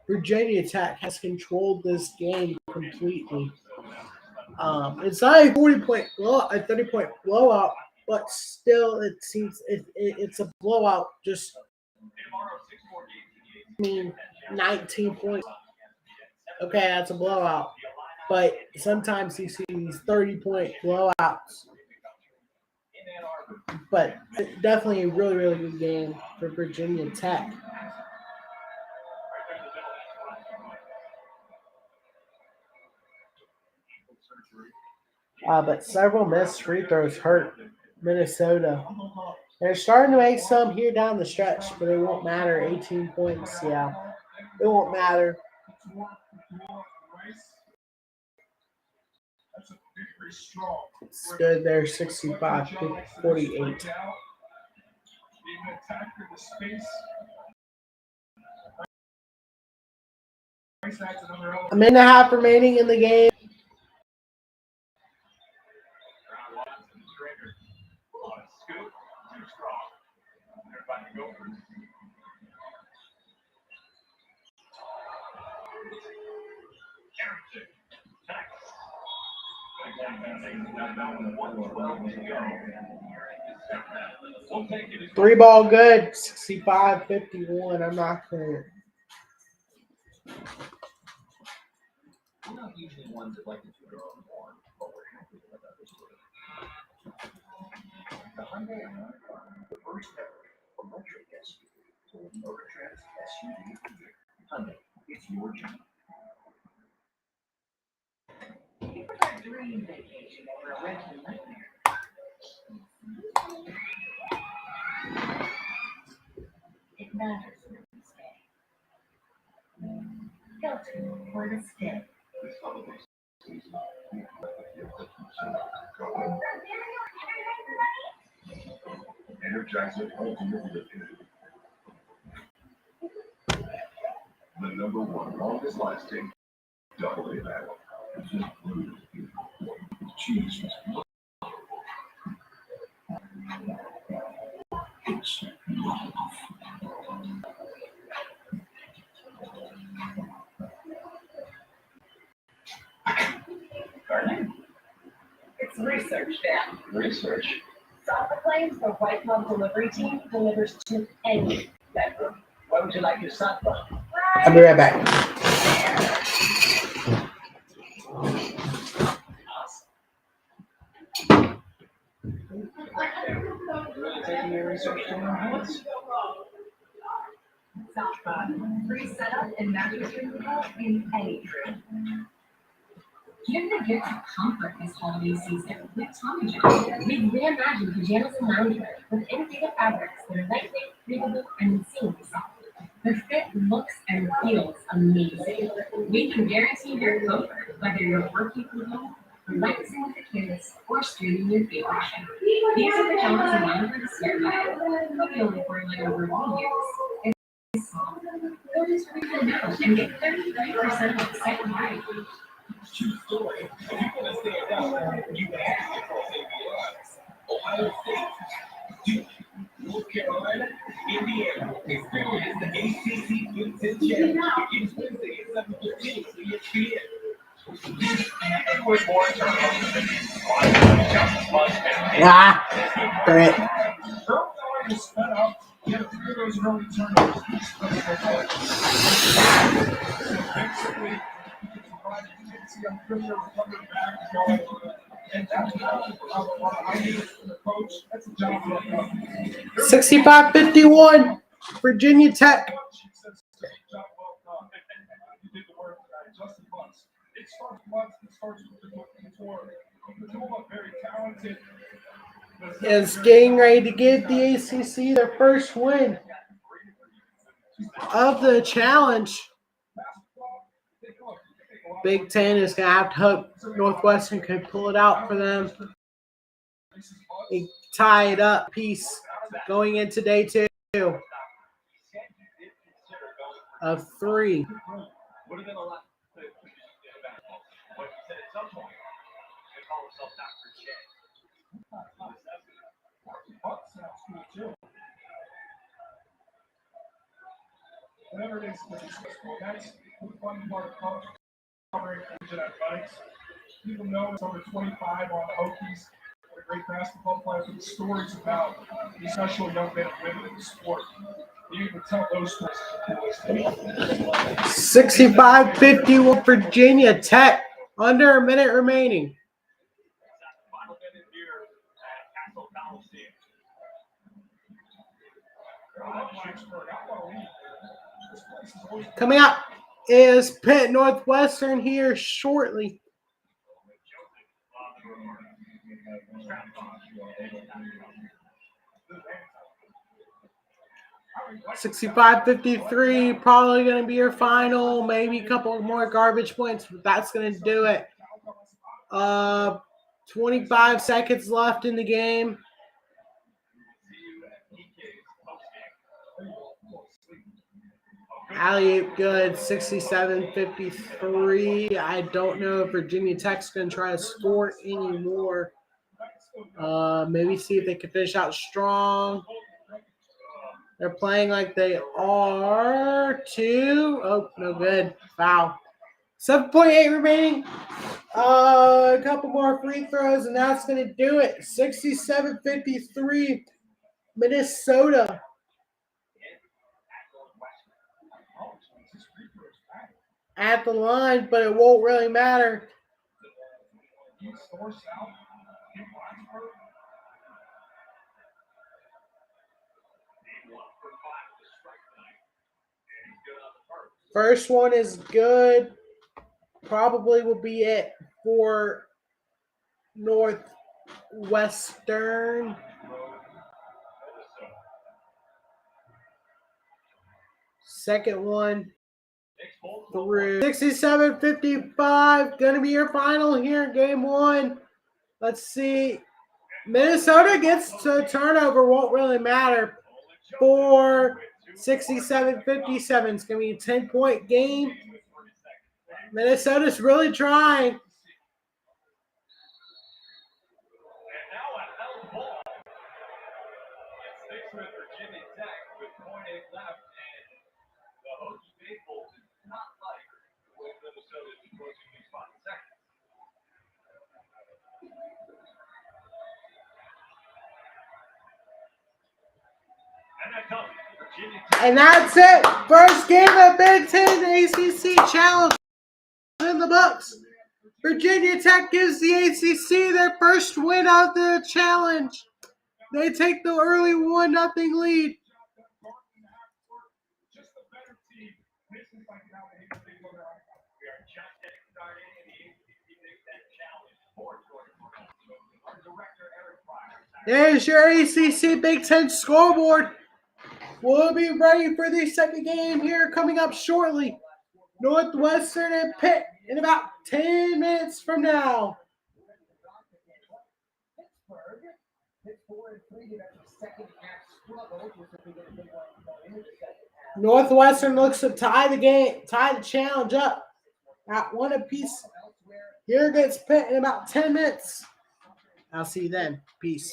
Virginia Tech has controlled this game completely. It's not a 40-point blowout, a 30-point blowout, but still, it seems it's a blowout. Just, 19 points. Okay, that's a blowout. But sometimes you see these 30-point blowouts. But definitely a really, really good game for Virginia Tech. But several missed free throws hurt Minnesota. They're starting to make some here down the stretch, but it won't matter. 18 points, yeah. It won't matter. It's good there, 65-48. A minute and a half remaining in the game. Three ball good, 65-51. I'm not going We're not usually ones that like to do their own more, but we're happy with others doing it. The Hyundai Ioniq car, the first ever electric SUV, to a motor trans SUV. Hyundai, it's your journey. Dream vacation or a rental nightmare. Filter for the spin. This holiday season, we let the gift that keeps you going. Energizer Ultimate Liquid. The number one longest lasting double A battle. It's just blue. Cheese is love. It's love. It's research, Dan. Research. Software claims the White Glove delivery team delivers to any bedroom. Why would you like your son? I'll be right back. Really taking your research to your house? Softbot, free setup and mattress removal in any room. Give the gift of comfort this holiday season with Tommy John. We've reimagined pajamas and loungewear with innovative fabrics that are lightweight, breathable, and insanely soft. The fit looks and feels amazing. We can guarantee your comfort, whether you're working from home, relaxing with the kids, or streaming your favorite show. These are pajamas and loungewear to start with. The only formula over we use is soft. Go to Springfield now and get 33% off second life. True story. If you want to stand out, you have to cross ABS. Ohio State, Duke, North Carolina, Indiana. Experience the ACC Big Ten Championship. It's Wednesday at 7:15 on ESPN. With more turnovers than just one. Great. Early on, you sped up. You had a few of those early turnovers. So basically, you can see I'm pretty sure coming back going. And that's I need from the coach. That's a job well done. 65-51, Virginia Tech. She says, job well done. You did the work tonight. Justin Bunce. It starts once. It starts with the tour. The two are very talented. Is getting ready to give the ACC their first win of the challenge. Big Ten is going to have to hope Northwestern can pull it out for them. They tie it up piece going into day 2 of 3. Would have been a lot to do basketball. But he said at some point, they call himself Dr. J. Buck sounds cool too. Whatever it is, that's the fun part of covering collegiate athletics. People know it's over 25 on the Hokies. What a great basketball player. But the stories about these special young men and women in the sport. You can tell those stories. 65-51, Virginia Tech. Under a minute remaining. Final minute here at Castle Coliseum. Coming up is Pitt Northwestern here shortly. 65-53, probably going to be your final. Maybe a couple more garbage points, but that's going to do it. 25 seconds left in the game. Alley-oop good, 67-53. I don't know if Virginia Tech's going to try to score anymore. Maybe see if they can finish out strong. They're playing like they are. 2. Oh, no good. Foul. 7.8 remaining. A couple more free throws, and that's going to do it. 67-53, Minnesota. At the line, but it won't really matter. First one is good. Probably will be it for Northwestern. Second one 67-55, going to be your final here in game one. Let's see. Minnesota gets to a turnover, won't really matter. For 67-57, it's going to be a 10-point game. Minnesota's really trying. And now a held ball. It sticks with Virginia Tech with 0.8 left, and the Hokie faithful does not like the way Minnesota is approaching these final seconds. And that comes Virginia Tech. And that's it. First game of Big Ten ACC Challenge in the books. Virginia Tech gives the ACC their first win of the challenge. They take the early 1-0 lead. Just a better team. This is like how they go around. We are just getting started in the ACC Big Ten Challenge for Jordan. Our director, Eric Pryor. There's your ACC Big Ten scoreboard. We'll be ready for the second game here coming up shortly. Northwestern and Pitt in about 10 minutes from now. Northwestern looks to tie the challenge up at 1 apiece. Here gets Pitt in about 10 minutes. I'll see you then. Peace.